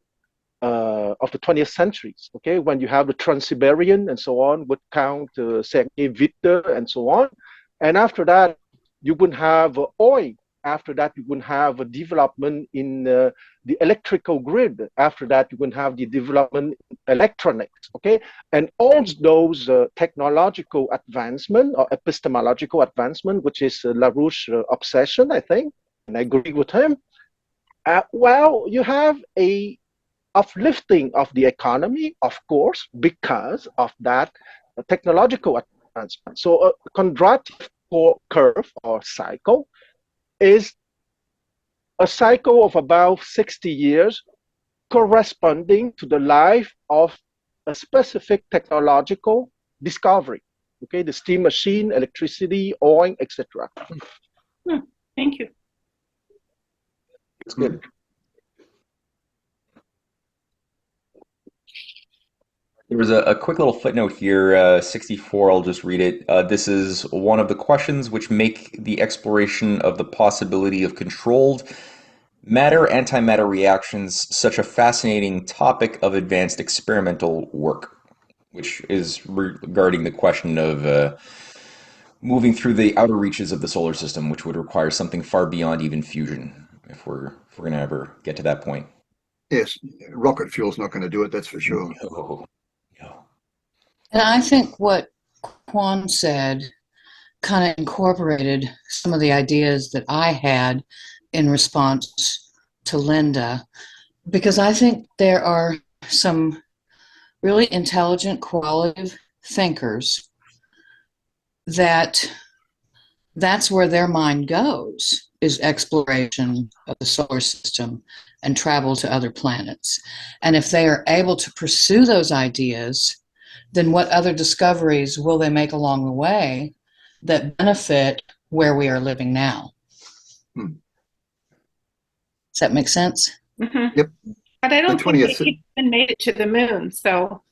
20th centuries, okay, when you have the Trans-Siberian and so on, with Count Sergei Witte and so on. And after that, you wouldn't have oil. After that, you wouldn't have a development in the electrical grid. After that, you wouldn't have the development in electronics, okay? And all those technological advancement or epistemological advancement, which is LaRouche's obsession, I think, and I agree with him. Well, you have a uplifting of the economy, of course, because of that technological advancement. So a Kondratiev curve or cycle is a cycle of about 60 years corresponding to the life of a specific technological discovery. Okay, the steam machine, electricity, oil, etc. Thank you. It's good. There was a quick little footnote here, 64, I'll just read it. This is one of the questions which make the exploration of the possibility of controlled matter-antimatter reactions such a fascinating topic of advanced experimental work, which is regarding the question of moving through the outer reaches of the solar system, which would require something far beyond even fusion, if we're going to ever get to that point. Yes, rocket fuel's not going to do it, that's for sure. No. And I think what Quan said kind of incorporated some of the ideas that I had in response to Linda, because I think there are some really intelligent, qualitative thinkers that's where their mind goes, is exploration of the solar system and travel to other planets. And if they are able to pursue those ideas, then what other discoveries will they make along the way that benefit where we are living now? Does that make sense? Mm-hmm. Yep. But I don't think they even made it to the moon, so.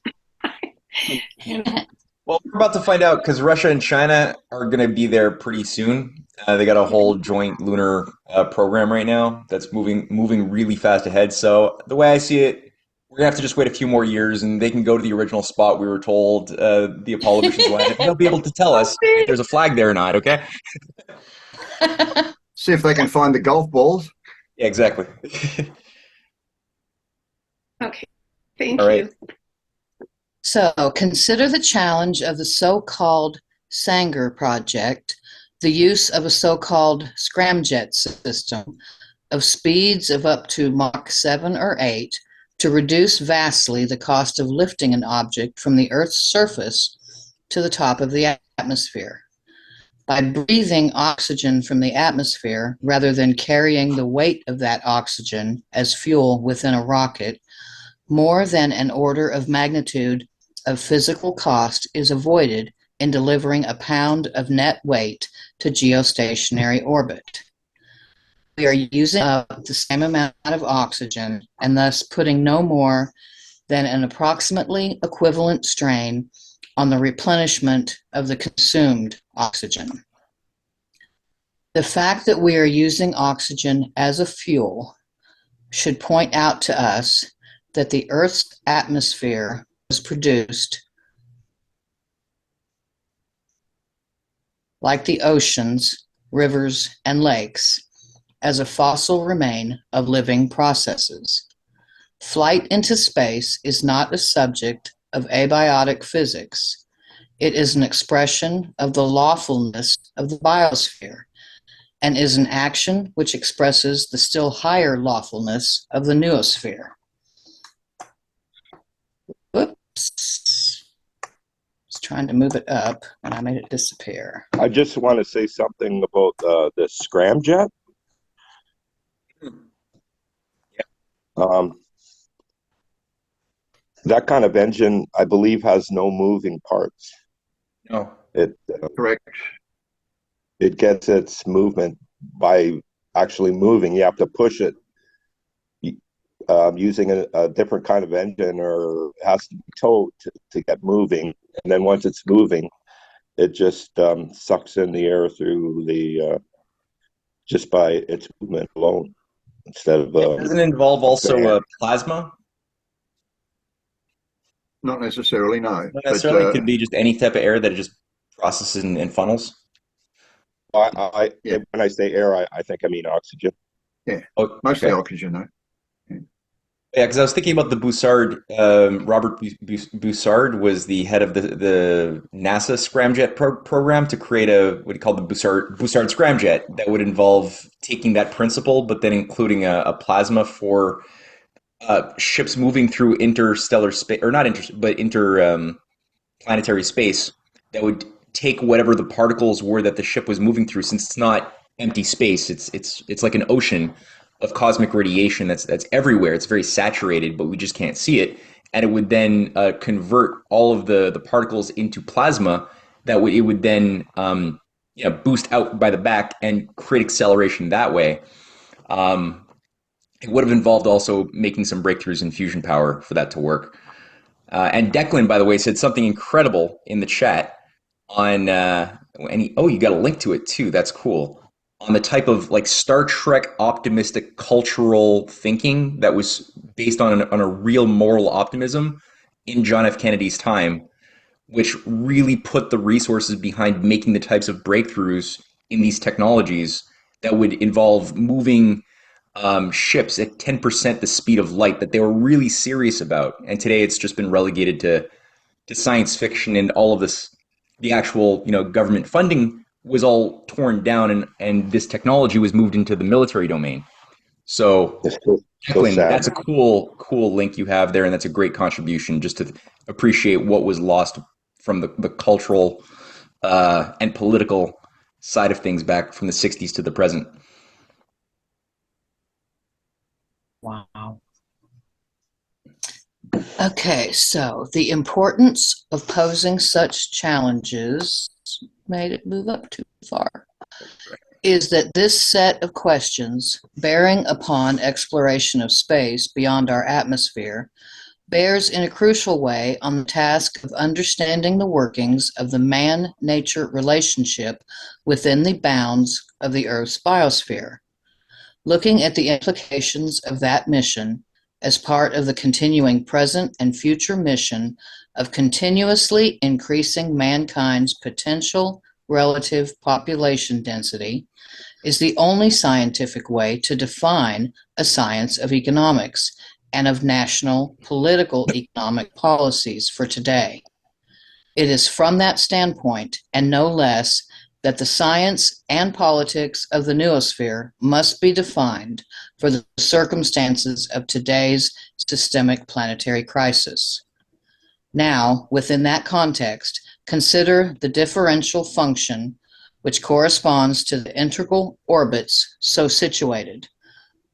Well, we're about to find out because Russia and China are going to be there pretty soon. They got a whole joint lunar program right now that's moving really fast ahead. So the way I see it, we're gonna have to just wait a few more years, and they can go to the original spot we were told the Apollo missions landed. They'll be able to tell us if there's a flag there or not. Okay. See if they can find the golf balls. Yeah, exactly. Okay. Thank All you. right. So consider the challenge of the so-called Sanger project, the use of a so-called scramjet system, of speeds of up to Mach 7 or 8 to reduce vastly the cost of lifting an object from the Earth's surface to the top of the atmosphere. By breathing oxygen from the atmosphere rather than carrying the weight of that oxygen as fuel within a rocket, more than an order of magnitude of physical cost is avoided in delivering a pound of net weight to geostationary orbit. We are using up the same amount of oxygen and thus putting no more than an approximately equivalent strain on the replenishment of the consumed oxygen. The fact that we are using oxygen as a fuel should point out to us that the Earth's atmosphere was produced, like the oceans, rivers, and lakes, as a fossil remain of living processes. Flight into space is not a subject of abiotic physics. It is an expression of the lawfulness of the biosphere and is an action which expresses the still higher lawfulness of the noosphere. Whoops. I was trying to move it up and I made it disappear. I just want to say something about the scramjet. That kind of engine, I believe, has no moving parts. No. Correct. It gets its movement by actually moving. You have to push it using a different kind of engine, or it has to be towed to get moving. And then once it's moving, it just sucks in the air through the just by its movement alone, instead of Doesn't it involve also plasma? Not necessarily, no. Not necessarily. It could be just any type of air that it just processes and funnels. When I say air, I think I mean oxygen. Yeah, Oh, mostly okay. oxygen, though. Yeah, because I was thinking about the Bussard. Robert Bussard was the head of the NASA scramjet program to create what he called the Bussard scramjet that would involve taking that principle, but then including a plasma for ships moving through interstellar space, or not interplanetary space, that would take whatever the particles were that the ship was moving through. Since it's not empty space, it's like an ocean of cosmic radiation that's everywhere. It's very saturated, but we just can't see it. And it would then convert all of the particles into plasma that it would then boost out by the back and create acceleration that way. It would have involved also making some breakthroughs in fusion power for that to work. And Declan, by the way, said something incredible in the chat on, you got a link to it too. That's cool. On the type of like Star Trek optimistic cultural thinking that was based on a real moral optimism in John F. Kennedy's time, which really put the resources behind making the types of breakthroughs in these technologies that would involve moving ships at 10% the speed of light, that they were really serious about. And today it's just been relegated to science fiction, and all of this, the actual government funding was all torn down, and this technology was moved into the military domain. So, Declan, that's a cool link you have there, and that's a great contribution just to appreciate what was lost from the cultural and political side of things back from the 60s to the present. Wow. Okay, so the importance of posing such challenges made it move up too far. Is that this set of questions bearing upon exploration of space beyond our atmosphere bears in a crucial way on the task of understanding the workings of the man-nature relationship within the bounds of the Earth's biosphere. Looking at the implications of that mission as part of the continuing present and future mission of continuously increasing mankind's potential relative population density is the only scientific way to define a science of economics and of national political economic policies for today. It is from that standpoint, and no less, that the science and politics of the noosphere must be defined for the circumstances of today's systemic planetary crisis. Now, within that context, consider the differential function which corresponds to the integral orbits so situated.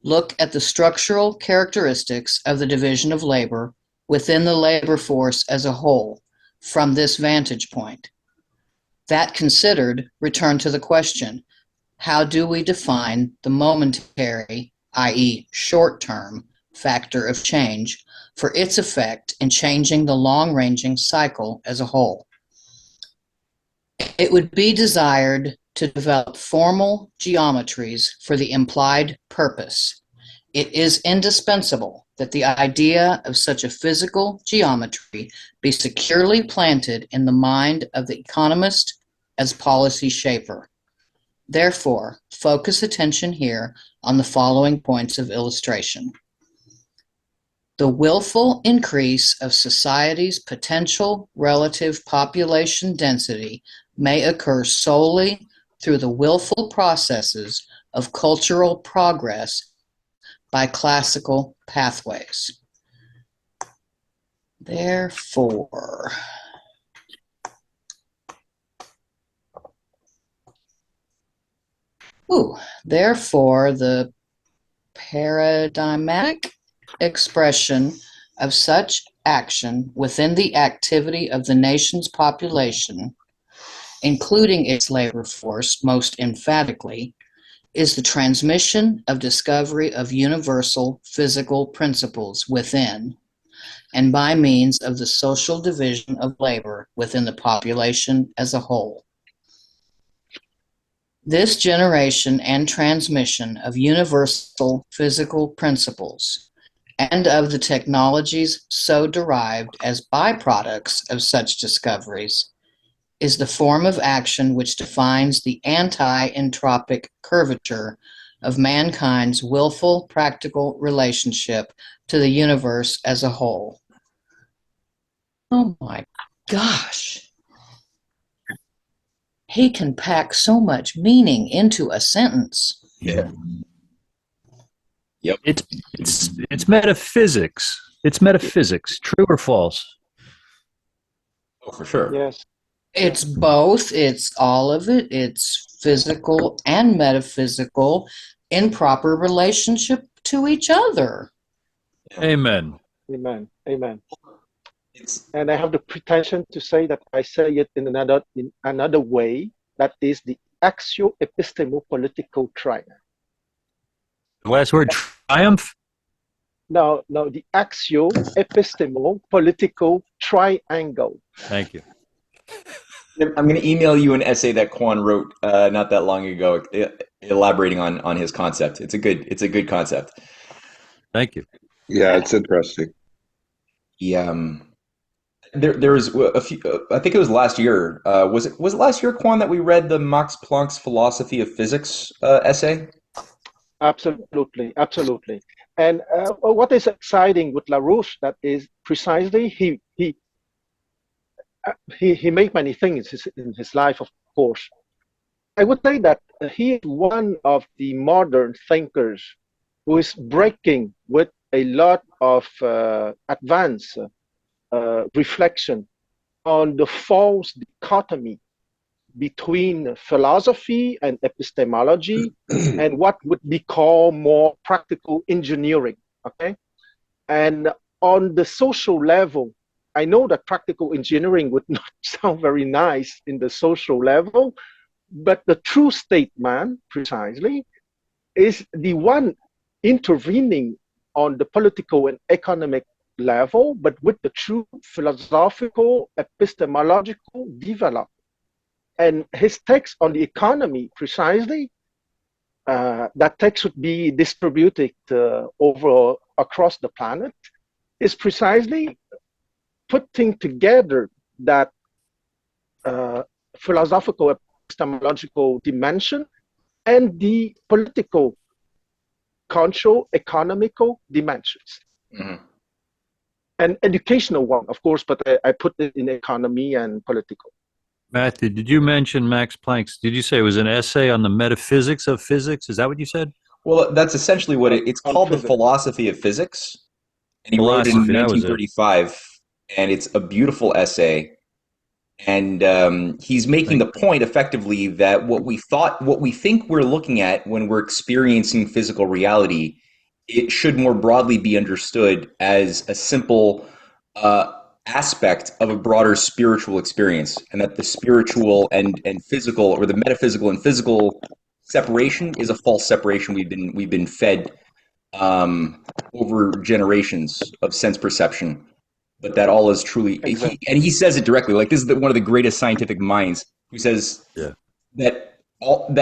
Look at the structural characteristics of the division of labor within the labor force as a whole from this vantage point. That considered, return to the question, how do we define the momentary, i.e. short-term, factor of change for its effect in changing the long-ranging cycle as a whole? It would be desired to develop formal geometries for the implied purpose. It is indispensable that the idea of such a physical geometry be securely planted in the mind of the economist as policy shaper. Therefore, focus attention here on the following points of illustration. The willful increase of society's potential relative population density may occur solely through the willful processes of cultural progress by classical pathways. Therefore, the paradigmatic expression of such action within the activity of the nation's population, including its labor force most emphatically, is the transmission of discovery of universal physical principles within and by means of the social division of labor within the population as a whole. This generation and transmission of universal physical principles and of the technologies so derived as byproducts of such discoveries is the form of action which defines the anti-entropic curvature of mankind's willful practical relationship to the universe as a whole. Oh my gosh. He can pack so much meaning into a sentence. Yeah. Yep. It's metaphysics. It's metaphysics. True or false? Oh, for sure. Yes. It's both. It's all of it. It's physical and metaphysical in proper relationship to each other. Amen. Amen. Amen. It's And I have the pretension to say that I say it in another way, that is the axio-epistemo-political triangle. The last word, triumph? No, the axio-epistemo-political triangle. Thank you. I'm going to email you an essay that Quan wrote not that long ago, elaborating on his concept. It's a good concept. Thank you. Yeah, it's interesting. There was a few. I think it was last year. Was it last year, Quan, that we read the Max Planck's Philosophy of Physics essay? Absolutely. And what is exciting with LaRouche, that is precisely he made many things in his life, of course. I would say that he is one of the modern thinkers who is breaking with a lot of advanced reflection on the false dichotomy between philosophy and epistemology and what would be called more practical engineering. Okay, and on the social level, I know that practical engineering would not sound very nice in the social level, but the true statesman, precisely, is the one intervening on the political and economic level, but with the true philosophical, epistemological development. And his text on the economy, precisely, that text would be distributed across the planet, is precisely putting together that philosophical epistemological dimension and the political, cultural, economical dimensions. Mm-hmm. An educational one, of course, but I put it in economy and political. Matthew, did you mention Max Planck's? Did you say it was an essay on the metaphysics of physics? Is that what you said? Well, that's essentially what it's On called, the physics. philosophy of physics, and he wrote it in Philosophy, that was it. 1935, and it's a beautiful essay. And he's making the point effectively that what we think we're looking at when we're experiencing physical reality, it should more broadly be understood as a simple aspect of a broader spiritual experience, and that the spiritual and physical, or the metaphysical and physical separation, is a false separation we've been fed over generations of sense perception. But that all is truly, Exactly. and he says it directly. Like, this is one of the greatest scientific minds who says that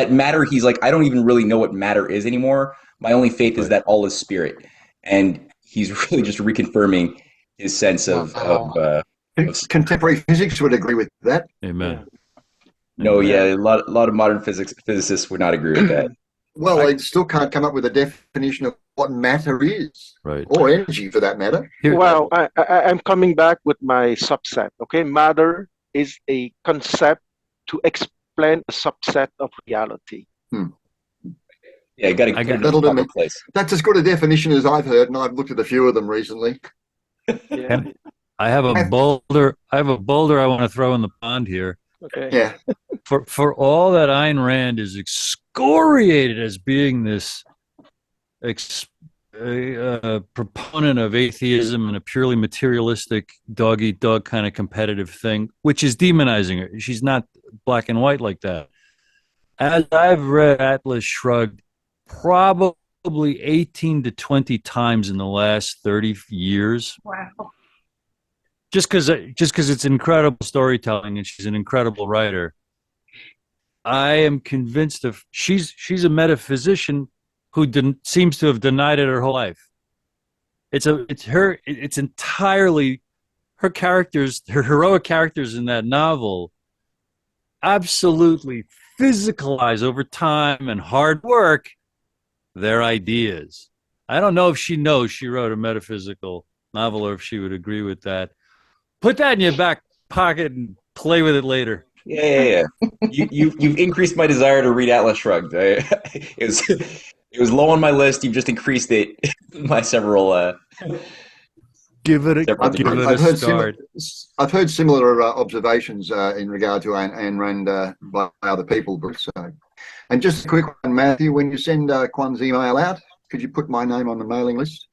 matter. He's like, I don't even really know what matter is anymore. My only faith is that all is spirit, and he's really just reconfirming his sense of Contemporary physics would agree with that. Amen. no, yeah, a lot of modern physicists would not agree with that. Well, they still can't come up with a definition of what matter is, Right. or energy for that matter. Well, I'm coming back with my subset. Okay, matter is a concept to explain a subset of reality. Yeah, got to I got- That'll do me. place. That's as good a definition as I've heard, and I've looked at a few of them recently. Yeah. I have a boulder. I want to throw in the pond here. Okay. Yeah, For all that Ayn Rand is excoriated as being this proponent of atheism and a purely materialistic dog eat dog kind of competitive thing, which is demonizing her. She's not black and white like that. As I've read Atlas Shrugged probably 18 to 20 times in the last 30 years, Wow. just because it's incredible storytelling and she's an incredible writer, I am convinced of she's a metaphysician who seems to have denied it her whole life. It's entirely her characters, her heroic characters in that novel, absolutely physicalize over time and hard work their ideas. I don't know if she knows she wrote a metaphysical novel or if she would agree with that. Put that in your back pocket and play with it later. Yeah. You've increased my desire to read Atlas Shrugged. It was low on my list. You've just increased it by several. Give it a start. I've heard similar observations in regard to Ayn Rand by other people. But and just a quick one, Matthew, when you send Kwan's email out, could you put my name on the mailing list?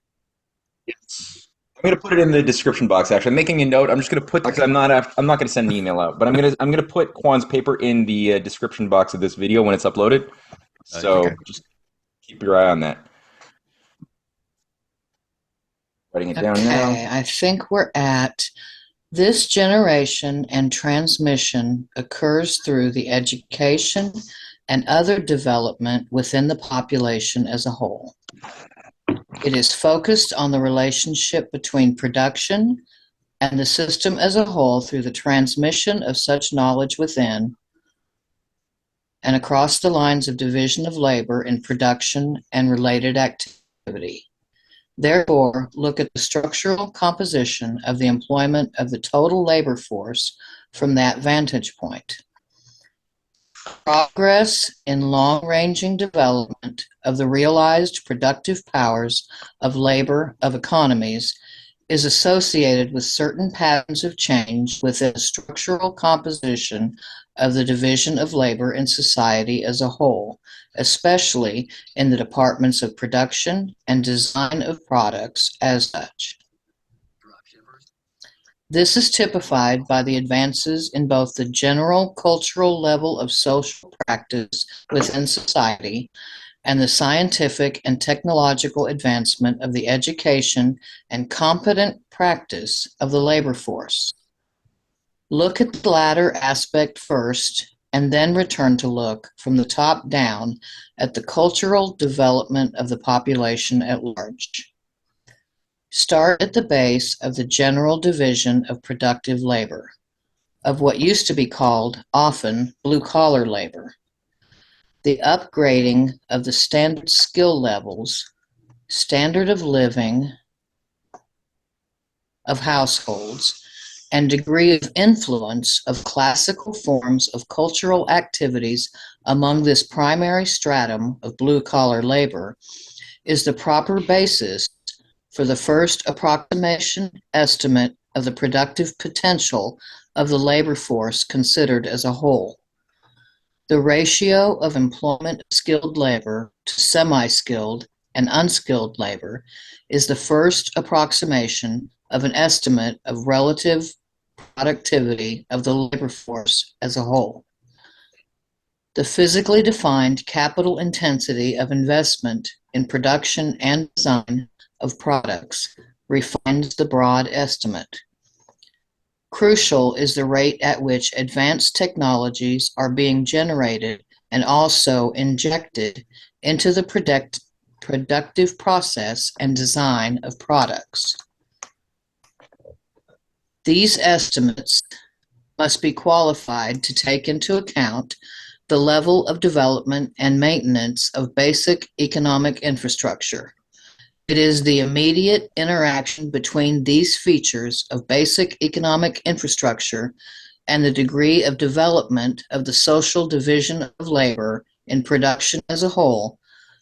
Yes. I'm going to put it in the description box. Actually, I'm making a note. I'm just going to put, because I'm not going to send an email out, but I'm going to put Kwan's paper in the description box of this video when it's uploaded. So just keep your eye on that. Writing it down now. Okay, I think we're at this generation and transmission occurs through the education and other development within the population as a whole. It is focused on the relationship between production and the system as a whole through the transmission of such knowledge within and across the lines of division of labor in production and related activity. Therefore, look at the structural composition of the employment of the total labor force from that vantage point. Progress in long-ranging development of the realized productive powers of labor of economies is associated with certain patterns of change within the structural composition of the division of labor in society as a whole, especially in the departments of production and design of products as such. This is typified by the advances in both the general cultural level of social practice within society and the scientific and technological advancement of the education and competent practice of the labor force. Look at the latter aspect first, and then return to look from the top down at the cultural development of the population at large. Start at the base of the general division of productive labor, of what used to be called often blue-collar labor. The upgrading of the standard skill levels, standard of living of households, and degree of influence of classical forms of cultural activities among this primary stratum of blue-collar labor is the proper basis for the first approximation estimate of the productive potential of the labor force considered as a whole. The ratio of employment of skilled labor to semi-skilled and unskilled labor is the first approximation of an estimate of relative productivity of the labor force as a whole. The physically defined capital intensity of investment in production and design of products refines the broad estimate. Crucial is the rate at which advanced technologies are being generated and also injected into the productive process and design of products. These estimates must be qualified to take into account the level of development and maintenance of basic economic infrastructure. It is the immediate interaction between these features of basic economic infrastructure and the degree of development of the social division of labor in production as a whole,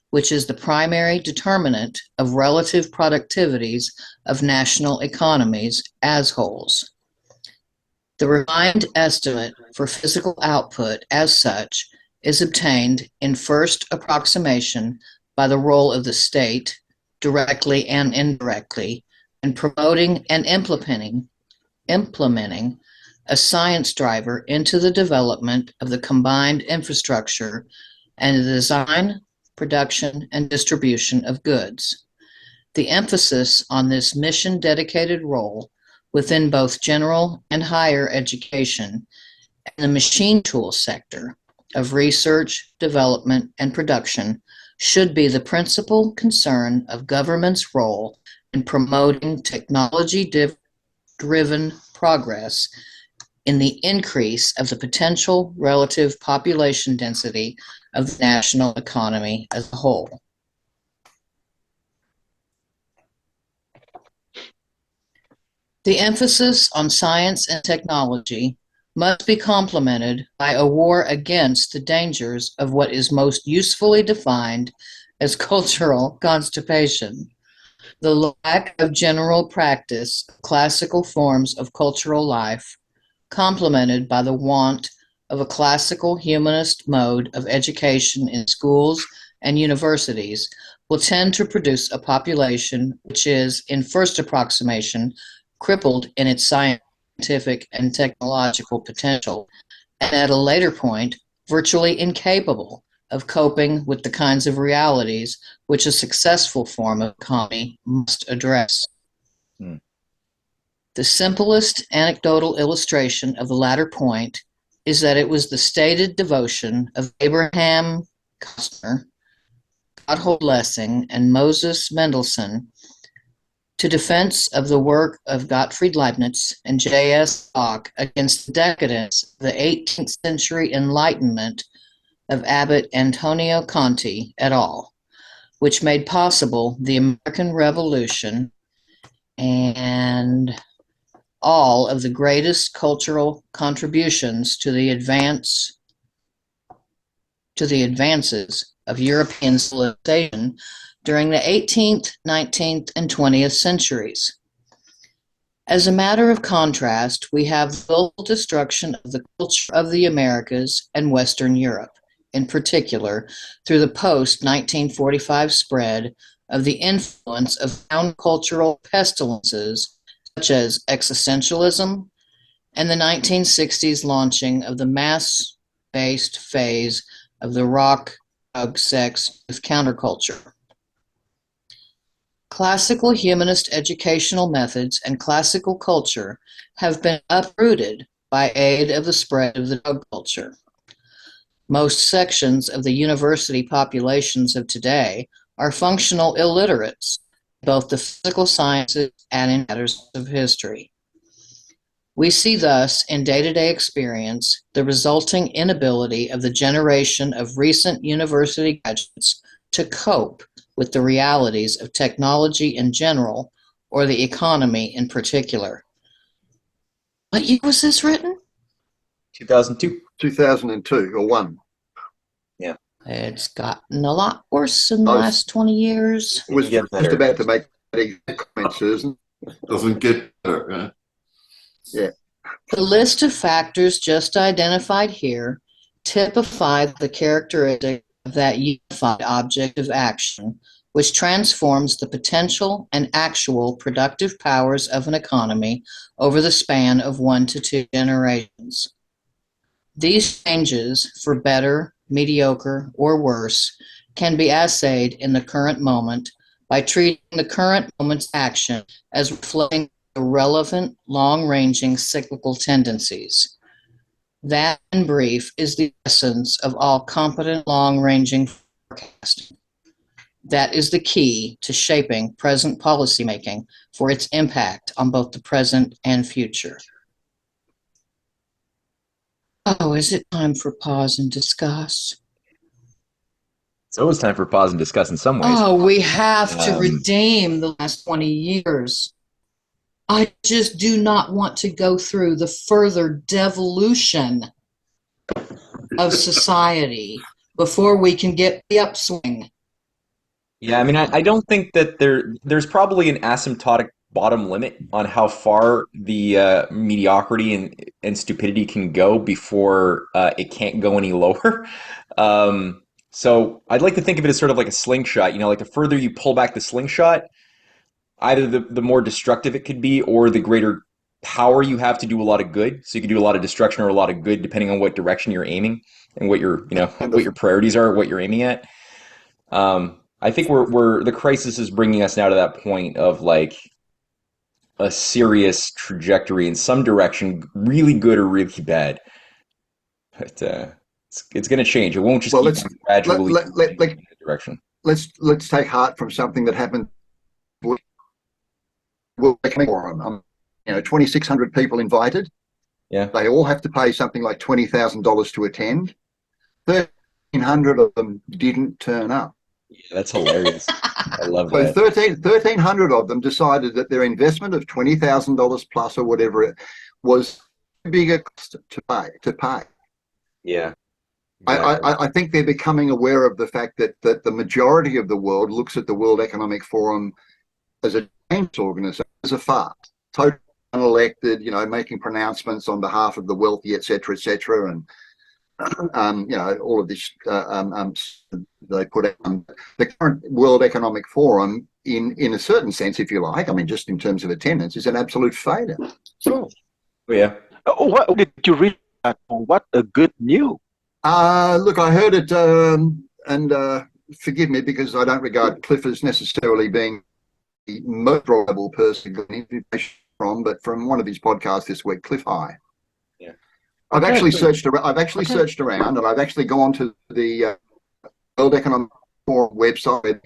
which is the primary determinant of relative productivities of national economies as wholes. The refined estimate for physical output as such is obtained in first approximation by the role of the state, directly and indirectly, in promoting and implementing a science driver into the development of the combined infrastructure and the design, production, and distribution of goods. The emphasis on this mission-dedicated role within both general and higher education and the machine tool sector of research, development, and production should be the principal concern of government's role in promoting technology-driven progress in the increase of the potential relative population density of the national economy as a whole. The emphasis on science and technology must be complemented by a war against the dangers of what is most usefully defined as cultural constipation. The lack of general practice of classical forms of cultural life, complemented by the want of a classical humanist mode of education in schools and universities, will tend to produce a population which is, in first approximation, crippled in its scientific and technological potential, and at a later point, virtually incapable of coping with the kinds of realities which a successful form of economy must address. The simplest anecdotal illustration of the latter point is that it was the stated devotion of Abraham Kostner, Gotthold Lessing, and Moses Mendelssohn to defense of the work of Gottfried Leibniz and J.S. Bach against the decadence of the 18th century Enlightenment of Abbot Antonio Conti et al., which made possible the American Revolution and all of the greatest cultural contributions to the advances of European civilization during the 18th, 19th, and 20th centuries. As a matter of contrast, we have the global destruction of the culture of the Americas and Western Europe, in particular, through the post-1945 spread of the influence of countercultural pestilences such as existentialism and the 1960s launching of the mass-based phase of the rock, drug, sex, with counterculture. Classical humanist educational methods and classical culture have been uprooted by aid of the spread of the drug culture. Most sections of the university populations of today are functional illiterates, both the physical sciences and in matters of history. We see thus in day-to-day experience the resulting inability of the generation of recent university graduates to cope with the realities of technology in general or the economy in particular. What year was this written? 2002. 2002 or 1. It's gotten a lot worse in the I was- last 20 years. I was Get just better. about to make that exact comment, Susan. Doesn't get better. The list of factors just identified here typify the characteristic of that unified object of action, which transforms the potential and actual productive powers of an economy over the span of 1 to 2 generations. These changes, for better, mediocre, or worse, can be assayed in the current moment by treating the current moment's action as reflecting the relevant, long-ranging cyclical tendencies. That, in brief, is the essence of all competent long-ranging forecasting. That is the key to shaping present policymaking for its impact on both the present and future. Oh, is it time for pause and discuss? It's always time for pause and discuss in some ways. Oh, we have to Um, redeem the last 20 years. I just do not want to go through the further devolution of society before we can get the upswing. Yeah, I mean, I don't think that there's probably an asymptotic bottom limit on how far the mediocrity and stupidity can go before it can't go any lower. So I'd like to think of it as sort of like a slingshot. You know, like the further you pull back the slingshot, either the more destructive it could be, or the greater power you have to do a lot of good. So you can do a lot of destruction or a lot of good, depending on what direction you're aiming and what your what your priorities are, what you're aiming at. I think the crisis is bringing us now to that point of like a serious trajectory in some direction, really good or really bad. But it's going to change. It won't just Well, keep gradually let- in that direction. let's take heart from something that happened. World Economic Forum. 2,600 people invited. Yeah. They all have to pay something like $20,000 to attend. 1,300 of them didn't turn up. Yeah, that's hilarious. I love So that. 1,300 of them decided that their investment of $20,000 plus or whatever it was bigger cost to pay. Yeah. Exactly. I think they're becoming aware of the fact that the majority of the world looks at the World Economic Forum as a change organization, as a farce, totally unelected, making pronouncements on behalf of the wealthy, et cetera, and all of this they put on the current World Economic Forum in a certain sense, if you like. I mean, just in terms of attendance, is an absolute failure. So, Yeah. what did you read that? What a good news. Look, I heard it, and forgive me because I don't regard Cliff as necessarily being the most reliable person to get information from, but from one of his podcasts this week, Cliff High. Yeah. I've Okay, actually good. searched around. I've actually Okay. searched around, and I've actually gone to the World Economic Forum website.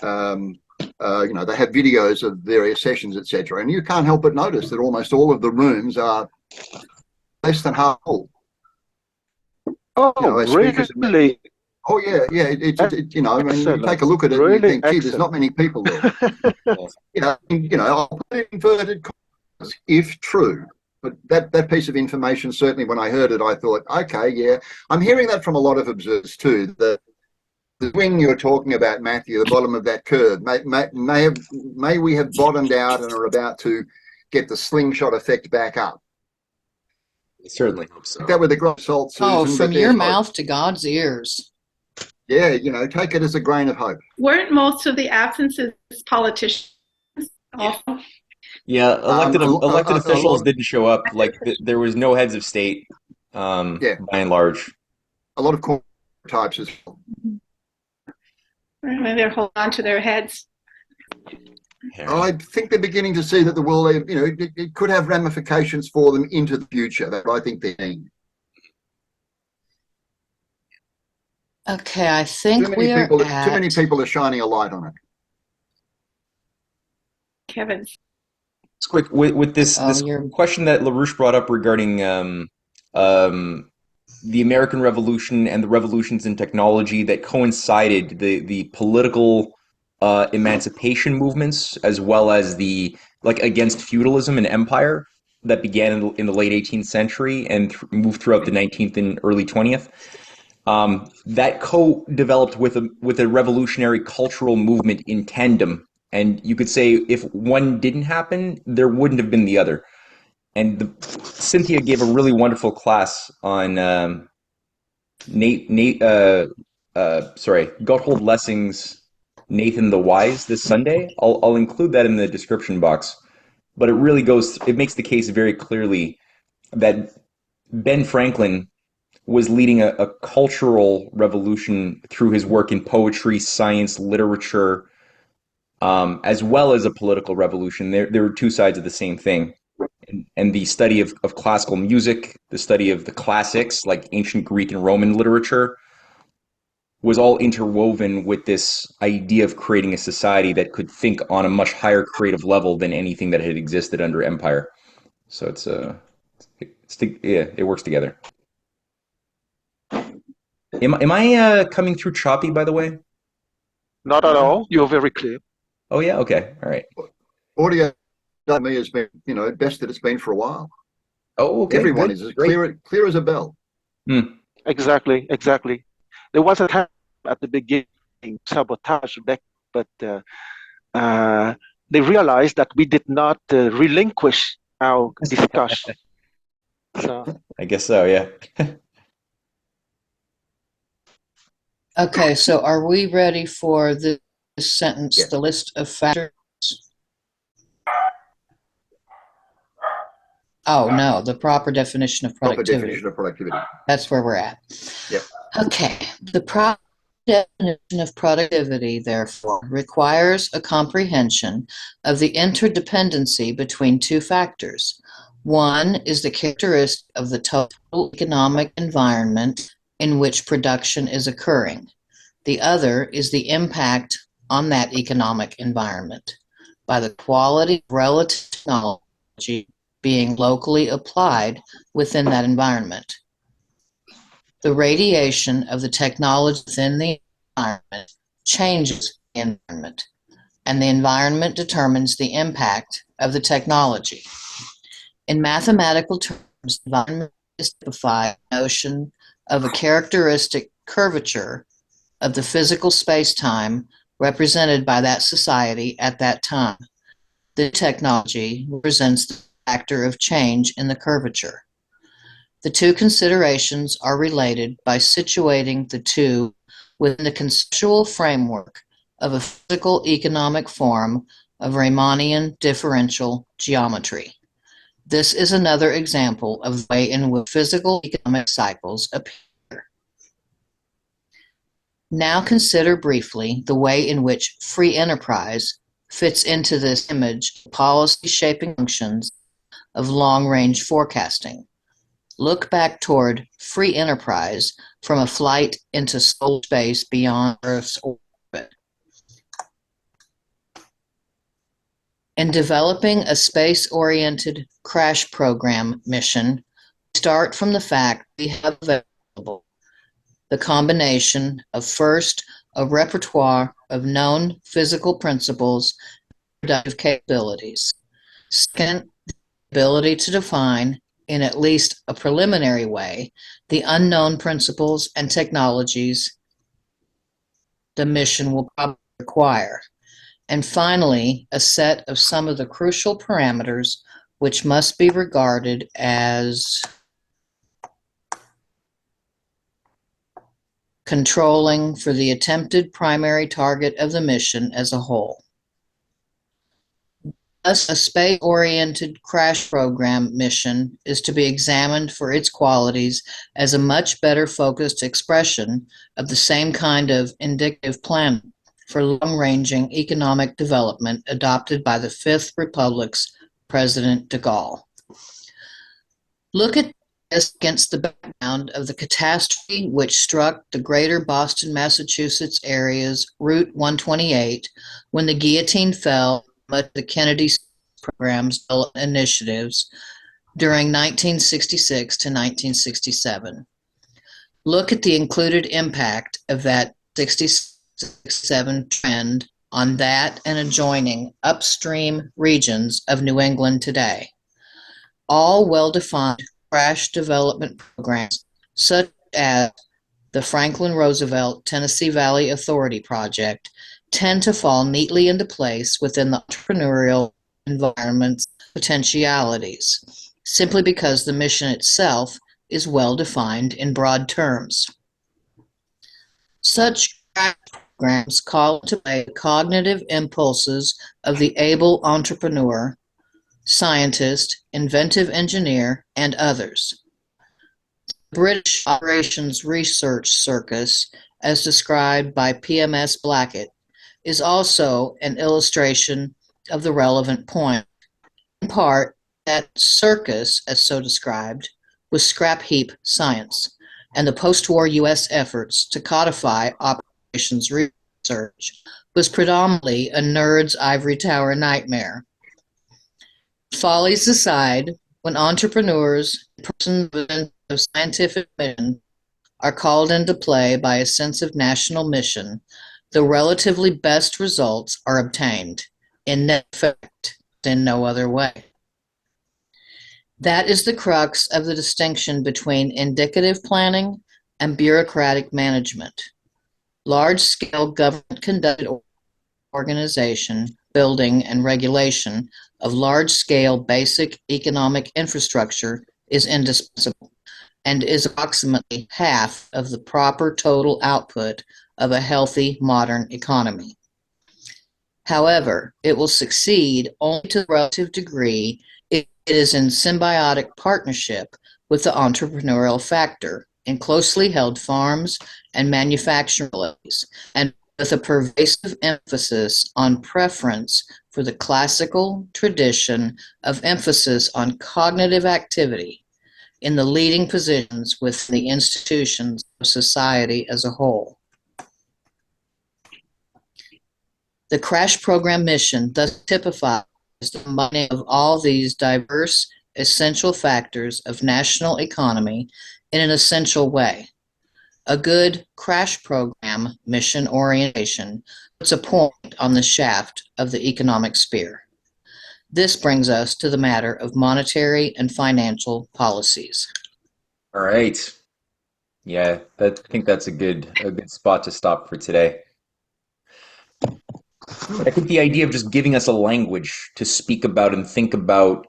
They have videos of various sessions, etc., and you can't help but notice that almost all of the rooms are less than half full. Oh, as speakers and- really? Oh yeah. I mean, you take a look at it and you Really think, gee, there's not many people there. I'll put it in inverted commas, if true. But that piece of information, certainly when I heard it, I thought, okay, yeah. I'm hearing that from a lot of observers too. The swing you're talking about, Matthew, the bottom of that curve, may we have bottomed out and are about to get the slingshot effect back up. I certainly hope so. Take that with a grain of salt, Susan. Oh, but from there's your hope. mouth to God's ears. Yeah, take it as a grain of hope. Weren't most of the absences politicians also? Yeah, elected a officials lot- didn't show up. Like there was no heads of state, Yeah. by and large. A lot of corporate types as well. And they're holding on to their heads. I think they're beginning to see that the world, it could have ramifications for them into the future. That I think they're seeing. Okay, I think we are Too at... many people are shining a light on it. Kevin. It's quick with this you're- question that LaRouche brought up regarding the American Revolution and the revolutions in technology that coincided the political emancipation movements as well as the against feudalism and empire. that began in the late 18th century and moved throughout the 19th and early 20th. That co-developed with a revolutionary cultural movement in tandem. And you could say if one didn't happen, there wouldn't have been the other. And Cynthia gave a really wonderful class on Gotthold Lessing's Nathan the Wise this Sunday. I'll include that in the description box. But it makes the case very clearly that Ben Franklin was leading a cultural revolution through his work in poetry, science, literature, as well as a political revolution. There were two sides of the same thing. And the study of classical music, the study of the classics like ancient Greek and Roman literature, was all interwoven with this idea of creating a society that could think on a much higher creative level than anything that had existed under empire. So it works together. Am I coming through choppy, by the way? Not at all. You're very clear. Oh yeah, okay, all right. Audio to me has been, best that it's been for a while. Oh, okay. Everyone good. is as Great. clear as a bell. Exactly. There was a time at the beginning sabotage back, but they realized that we did not relinquish our discussion. So I guess so, yeah. Okay, so are we ready for this sentence, Yes. the list of factors? Oh, no, the proper definition of Proper productivity. definition of productivity. That's where we're at. Yep. Okay, the proper definition of productivity, therefore, requires a comprehension of the interdependency between two factors. One is the characteristic of the total economic environment in which production is occurring. The other is the impact on that economic environment by the quality of relative technology being locally applied within that environment. The radiation of the technology within the environment changes the environment, and the environment determines the impact of the technology. In mathematical terms, the environment is typified the notion of a characteristic curvature of the physical space-time represented by that society at that time. The technology represents the factor of change in the curvature. The two considerations are related by situating the two within the conceptual framework of a physical economic form of Riemannian differential geometry. This is another example of the way in which physical economic cycles appear. Now consider briefly the way in which free enterprise fits into this image of policy shaping functions of long-range forecasting. Look back toward free enterprise from a flight into solar space beyond Earth's orbit. In developing a space-oriented crash program mission, start from the fact we have available the combination of first, a repertoire of known physical principles and productive capabilities. Second, the ability to define, in at least a preliminary way, the unknown principles and technologies the mission will probably require. And finally, a set of some of the crucial parameters which must be regarded as controlling for the attempted primary target of the mission as a whole. Thus, a space-oriented crash program mission is to be examined for its qualities as a much better focused expression of the same kind of indicative plan for long-ranging economic development adopted by the Fifth Republic's President de Gaulle. Look at this against the background of the catastrophe which struck the greater Boston, Massachusetts area's Route 128 when the guillotine fell much of the Kennedy program's development initiatives during 1966 to 1967. Look at the included impact of that 67 trend on that and adjoining upstream regions of New England today. All well-defined crash development programs, such as the Franklin Roosevelt Tennessee Valley Authority Project, tend to fall neatly into place within the entrepreneurial environment's potentialities, simply because the mission itself is well defined in broad terms. Such programs call into play the cognitive impulses of the able entrepreneur, scientist, inventive engineer, and others. The British Operations Research Circus, as described by PMS Blackett, is also an illustration of the relevant point. In part, that circus, as so described, was scrap heap science, and the post-war U.S. efforts to codify operations research was predominantly a nerd's ivory tower nightmare. Follies aside, when entrepreneurs, persons of scientific mission, are called into play by a sense of national mission, the relatively best results are obtained, in net effect, in no other way. That is the crux of the distinction between indicative planning and bureaucratic management. Large-scale government-conducted organization, building, and regulation of large-scale basic economic infrastructure is indispensable and is approximately half of the proper total output of a healthy modern economy. However, it will succeed only to a relative degree if it is in symbiotic partnership with the entrepreneurial factor in closely held farms and manufacturing facilities, and with a pervasive emphasis on preference for the classical tradition of emphasis on cognitive activity in the leading positions within the institutions of society as a whole. The crash program mission thus typifies the combining of all these diverse essential factors of national economy in an essential way. A good crash program mission orientation puts a point on the shaft of the economic spear. This brings us to the matter of monetary and financial policies. All right. Yeah, I think that's a good spot to stop for today. I think the idea of just giving us a language to speak about and think about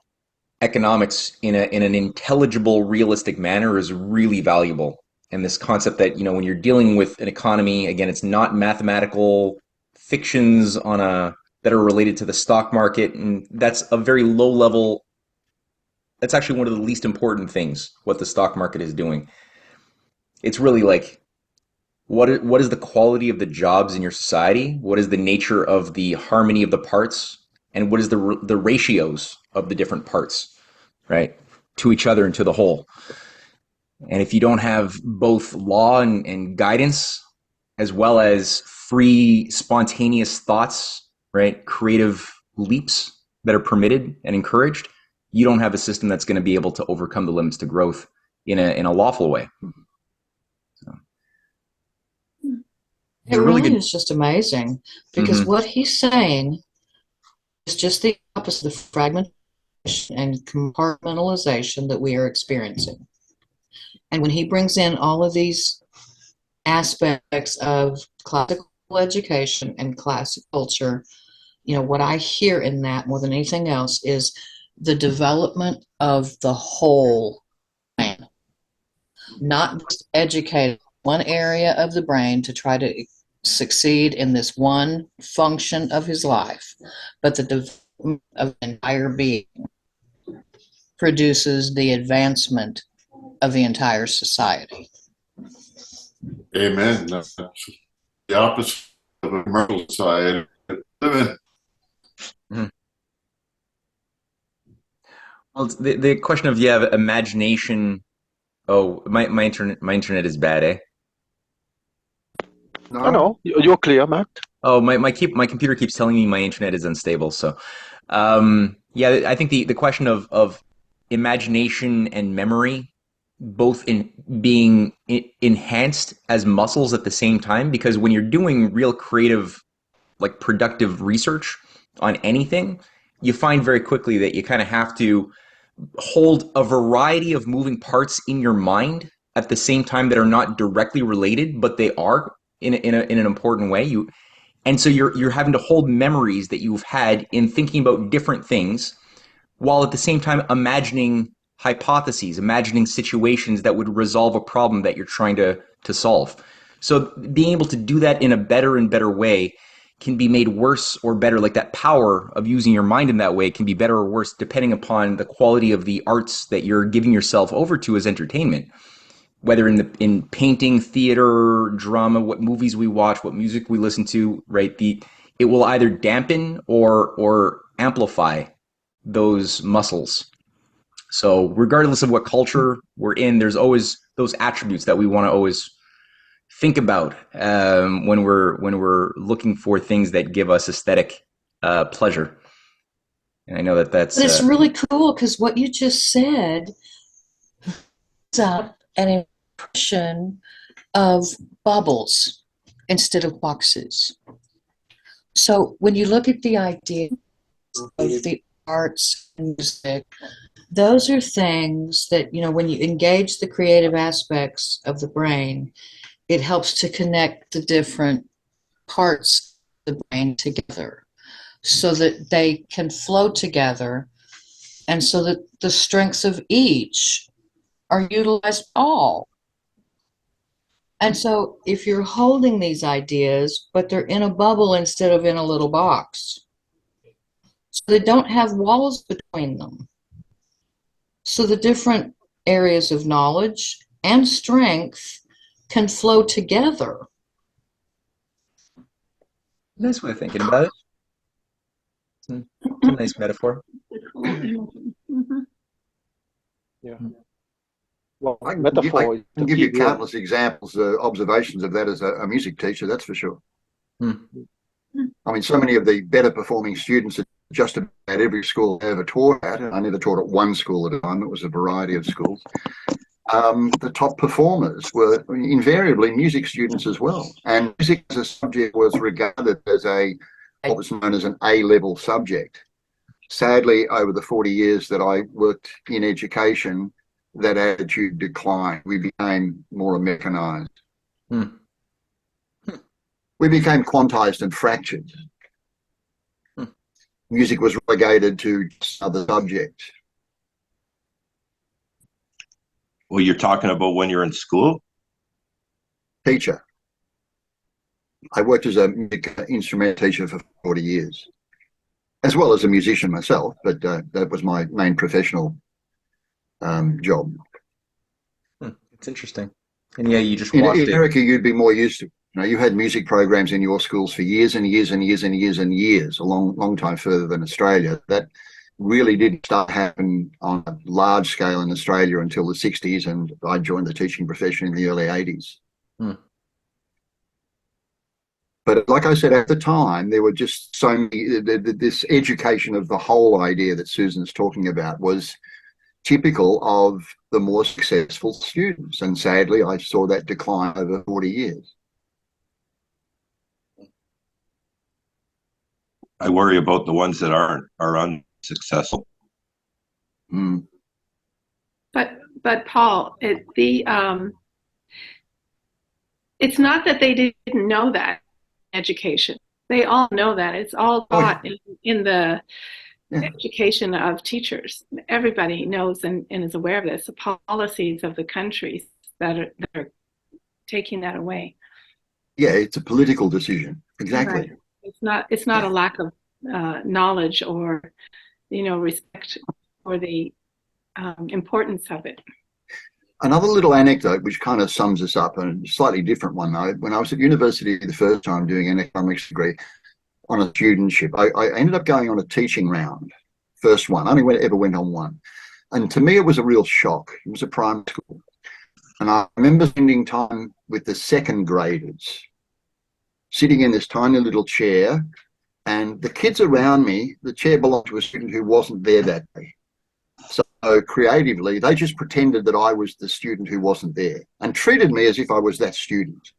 economics in an intelligible, realistic manner is really valuable. And this concept that, when you're dealing with an economy, again, it's not mathematical fictions that are related to the stock market, and that's a very low level. That's actually one of the least important things, what the stock market is doing. It's really like, what is the quality of the jobs in your society? What is the nature of the harmony of the parts? And what is the ratios of the different parts, right, to each other and to the whole? And if you don't have both law and guidance, as well as free, spontaneous thoughts, right, creative leaps that are permitted and encouraged, you don't have a system that's going to be able to overcome the limits to growth in a lawful way. It really is just amazing, because what he's saying is just the opposite of fragmentation and compartmentalization that we are experiencing. And when he brings in all of these aspects of classical education and classic culture, what I hear in that more than anything else is the development of the whole man, not just educate one area of the brain to try to succeed in this one function of his life, but the development of the entire being produces the advancement of the entire society. Amen. That's the opposite of a commercial society. Mm-hmm. Well, the question of imagination. Oh, my internet is bad, eh? No, you're clear, Matt. Oh, my computer keeps telling me my internet is unstable. So, I think the question of imagination and memory both in being enhanced as muscles at the same time, because when you're doing real creative, like productive research on anything, you find very quickly that you kind of have to hold a variety of moving parts in your mind at the same time that are not directly related, but they are in an important way. And so you're having to hold memories that you've had in thinking about different things, while at the same time imagining hypotheses, imagining situations that would resolve a problem that you're trying to solve. So being able to do that in a better and better way can be made worse or better. Like that power of using your mind in that way can be better or worse depending upon the quality of the arts that you're giving yourself over to as entertainment. Whether in painting, theater, drama, what movies we watch, what music we listen to, right? It will either dampen or amplify those muscles. So regardless of what culture we're in, there's always those attributes that we want to always think about when we're looking for things that give us aesthetic pleasure. And I know that's. But it's really cool because what you just said is up an impression of bubbles instead of boxes. So when you look at the idea of the arts and music, those are things that, when you engage the creative aspects of the brain, it helps to connect the different parts of the brain together so that they can flow together and so that the strengths of each are utilized all. And so if you're holding these ideas, but they're in a bubble instead of in a little box, so they don't have walls between them. So the different areas of knowledge and strength can flow together. Nice way of thinking about it. It's a nice metaphor. Yeah. Well, I can metaphor. give you countless examples, observations of that as a music teacher, that's for sure. I mean, so many of the better performing students at just about every school I ever taught at, and I never taught at one school at a time, it was a variety of schools. The top performers were invariably music students as well. And music as a subject was regarded as what was known as an A-level subject. Sadly, over the 40 years that I worked in education, that attitude declined. We became more Americanized. We became quantized and fractured. Music was relegated to other subjects. Well, you're talking about when you're in school? Teacher. I worked as a music instrument teacher for 40 years, as well as a musician myself, but that was my main professional job. It's interesting. And yeah, you just In watched it. America, you'd be more used to. You had music programs in your schools for years and years and years and years and years, a long time further than Australia. That really didn't start happening on a large scale in Australia until the 60s, and I joined the teaching profession in the early 80s. But like I said, at the time, there were just so many, this education of the whole idea that Susan's talking about was typical of the more successful students. And sadly, I saw that decline over 40 years. I worry about the ones that are unsuccessful. But Paul, it's not that they didn't know that education. They all know that. It's all taught in the education of teachers. Everybody knows and is aware of this. The policies of the countries that are taking that away. Yeah, it's a political decision. Exactly. Right. It's not a lack of knowledge or respect for the importance of it. Another little anecdote which kind of sums us up, and a slightly different one though. When I was at university the first time doing an economics degree on a studentship, I ended up going on a teaching round. First one, only ever went on one. And to me, it was a real shock. It was a primary school. And I remember spending time with the second graders, sitting in this tiny little chair, and the kids around me, the chair belonged to a student who wasn't there that day. So creatively, they just pretended that I was the student who wasn't there and treated me as if I was that student.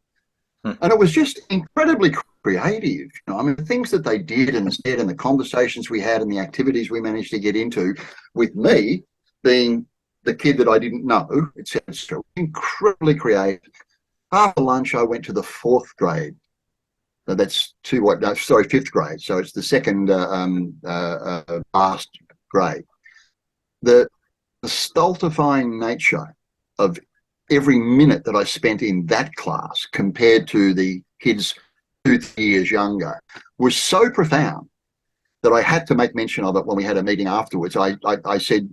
And it was just incredibly creative. I mean, the things that they did and said and the conversations we had and the activities we managed to get into with me being the kid that I didn't know, etc. Incredibly creative. After lunch, I went to the fourth grade. So that's fifth grade. So it's the second last grade. The stultifying nature of every minute that I spent in that class compared to the kids 2-3 years younger was so profound that I had to make mention of it when we had a meeting afterwards. I said,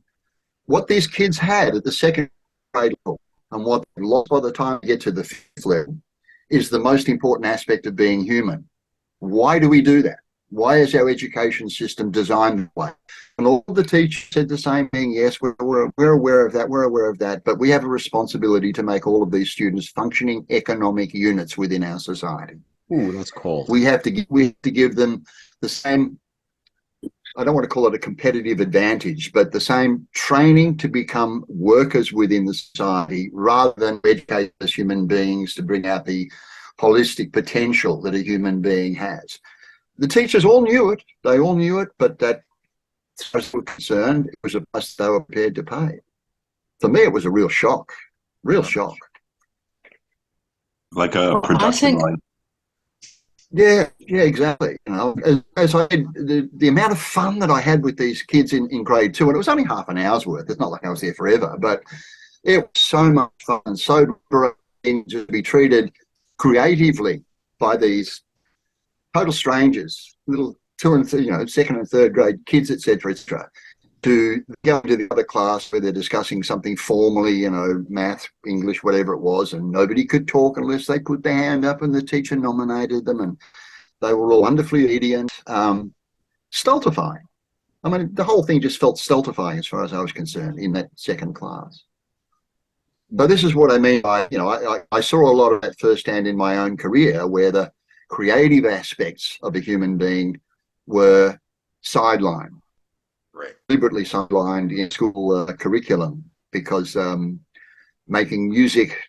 what these kids had at the second grade level and what they lost by the time they get to the fifth level is the most important aspect of being human. Why do we do that? Why is our education system designed that way? And all the teachers said the same thing. Yes, we're aware of that. We're aware of that. But we have a responsibility to make all of these students functioning economic units within our society. Ooh, that's cool. We have to give them the same, I don't want to call it a competitive advantage, but the same training to become workers within the society rather than educate as human beings to bring out the holistic potential that a human being has. The teachers all knew it. They all knew it, but that, as far as they were concerned, it was a price they were prepared to pay. For me, it was a real shock. Real shock. Like a production line. Yeah, exactly. You know, as I said, the amount of fun that I had with these kids in grade 2, and it was only half an hour's worth. It's not like I was there forever, but it was so much fun, so great to be treated creatively by these total strangers, little second and third grade kids, etc., to go into the other class where they're discussing something formally, math, English, whatever it was, and nobody could talk unless they put their hand up and the teacher nominated them, and they were all wonderfully obedient. Stultifying. I mean, the whole thing just felt stultifying as far as I was concerned in that second class. But this is what I mean by, I saw a lot of that firsthand in my own career, where the creative aspects of a human being were sidelined, deliberately sidelined in school curriculum, because making music,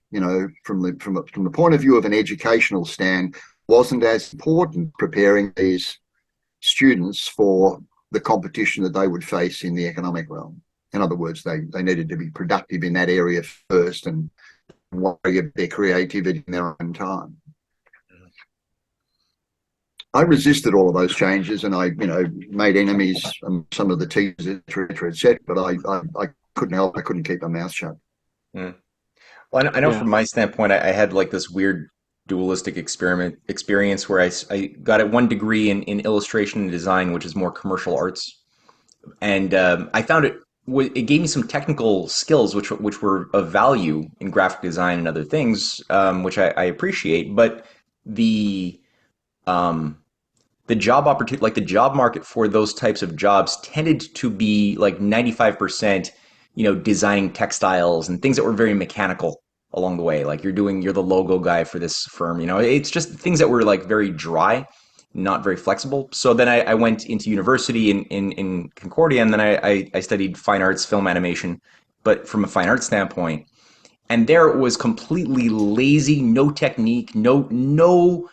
from the point of view of an educational stand, wasn't as important preparing these students for the competition that they would face in the economic realm. In other words, they needed to be productive in that area first and worry about their creativity in their own time. I resisted all of those changes, and I, made enemies, some of the teachers, etc. But I couldn't help. I couldn't keep my mouth shut. Mm. Well, I know from my standpoint, I had like this weird dualistic experience where I got one degree in illustration and design, which is more commercial arts, and I found it gave me some technical skills which were of value in graphic design and other things, which I appreciate, but the job opportunity, like the job market for those types of jobs, tended to be like 95%, designing textiles and things that were very mechanical along the way. Like you're the logo guy for this firm, it's just things that were like very dry, not very flexible. So then I went into university in Concordia, and then I studied fine arts, film animation, but from a fine arts standpoint. And there it was completely lazy, no technique, no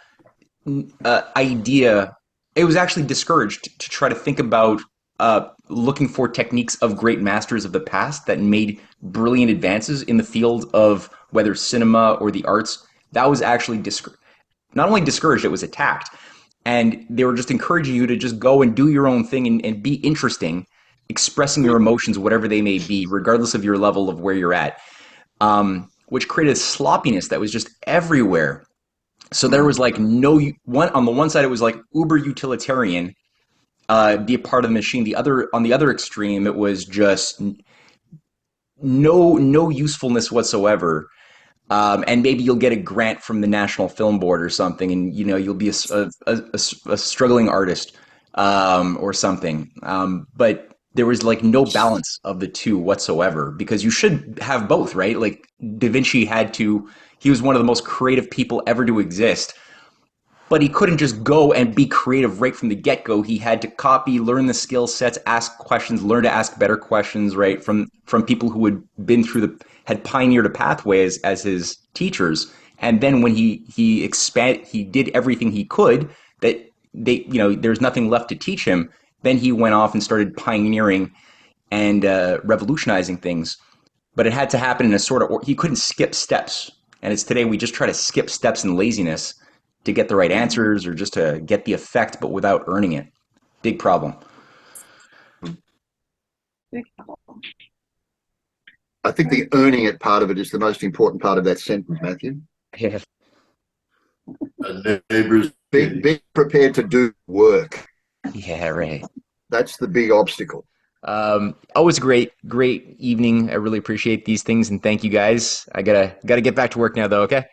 idea. It was actually discouraged to try to think about looking for techniques of great masters of the past that made brilliant advances in the field of whether cinema or the arts. That was actually not only discouraged, it was attacked. And they were just encouraging you to just go and do your own thing and be interesting, expressing your emotions, whatever they may be, regardless of your level of where you're at, which created a sloppiness that was just everywhere. So there was like on the one side, it was like uber utilitarian, be a part of the machine. On the other extreme, it was just no usefulness whatsoever. And maybe you'll get a grant from the National Film Board or something, and you'll be a struggling artist or something. But there was like no balance of the two whatsoever, because you should have both, right? Like Da Vinci he was one of the most creative people ever to exist, but he couldn't just go and be creative right from the get-go. He had to copy, learn the skill sets, ask questions, learn to ask better questions, right, from people who had pioneered a pathway as his teachers. And then when he did everything he could, that there's nothing left to teach him. Then he went off and started pioneering and revolutionizing things. But it had to happen in a sort of, he couldn't skip steps. And it's today we just try to skip steps in laziness to get the right answers or just to get the effect, but without earning it. Big problem. I think the earning it part of it is the most important part of that sentence, Matthew. Yeah. Neighbors. Be prepared to do work. Yeah, right. That's the big obstacle. Always great evening. I really appreciate these things and thank you guys. I gotta get back to work now though, okay?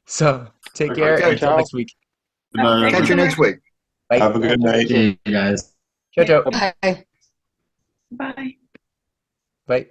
So take care Okay. until next week. Good night, Catch you next week. Bye. Have a good night. Hey, guys. Ciao, ciao. Bye. Bye. Bye.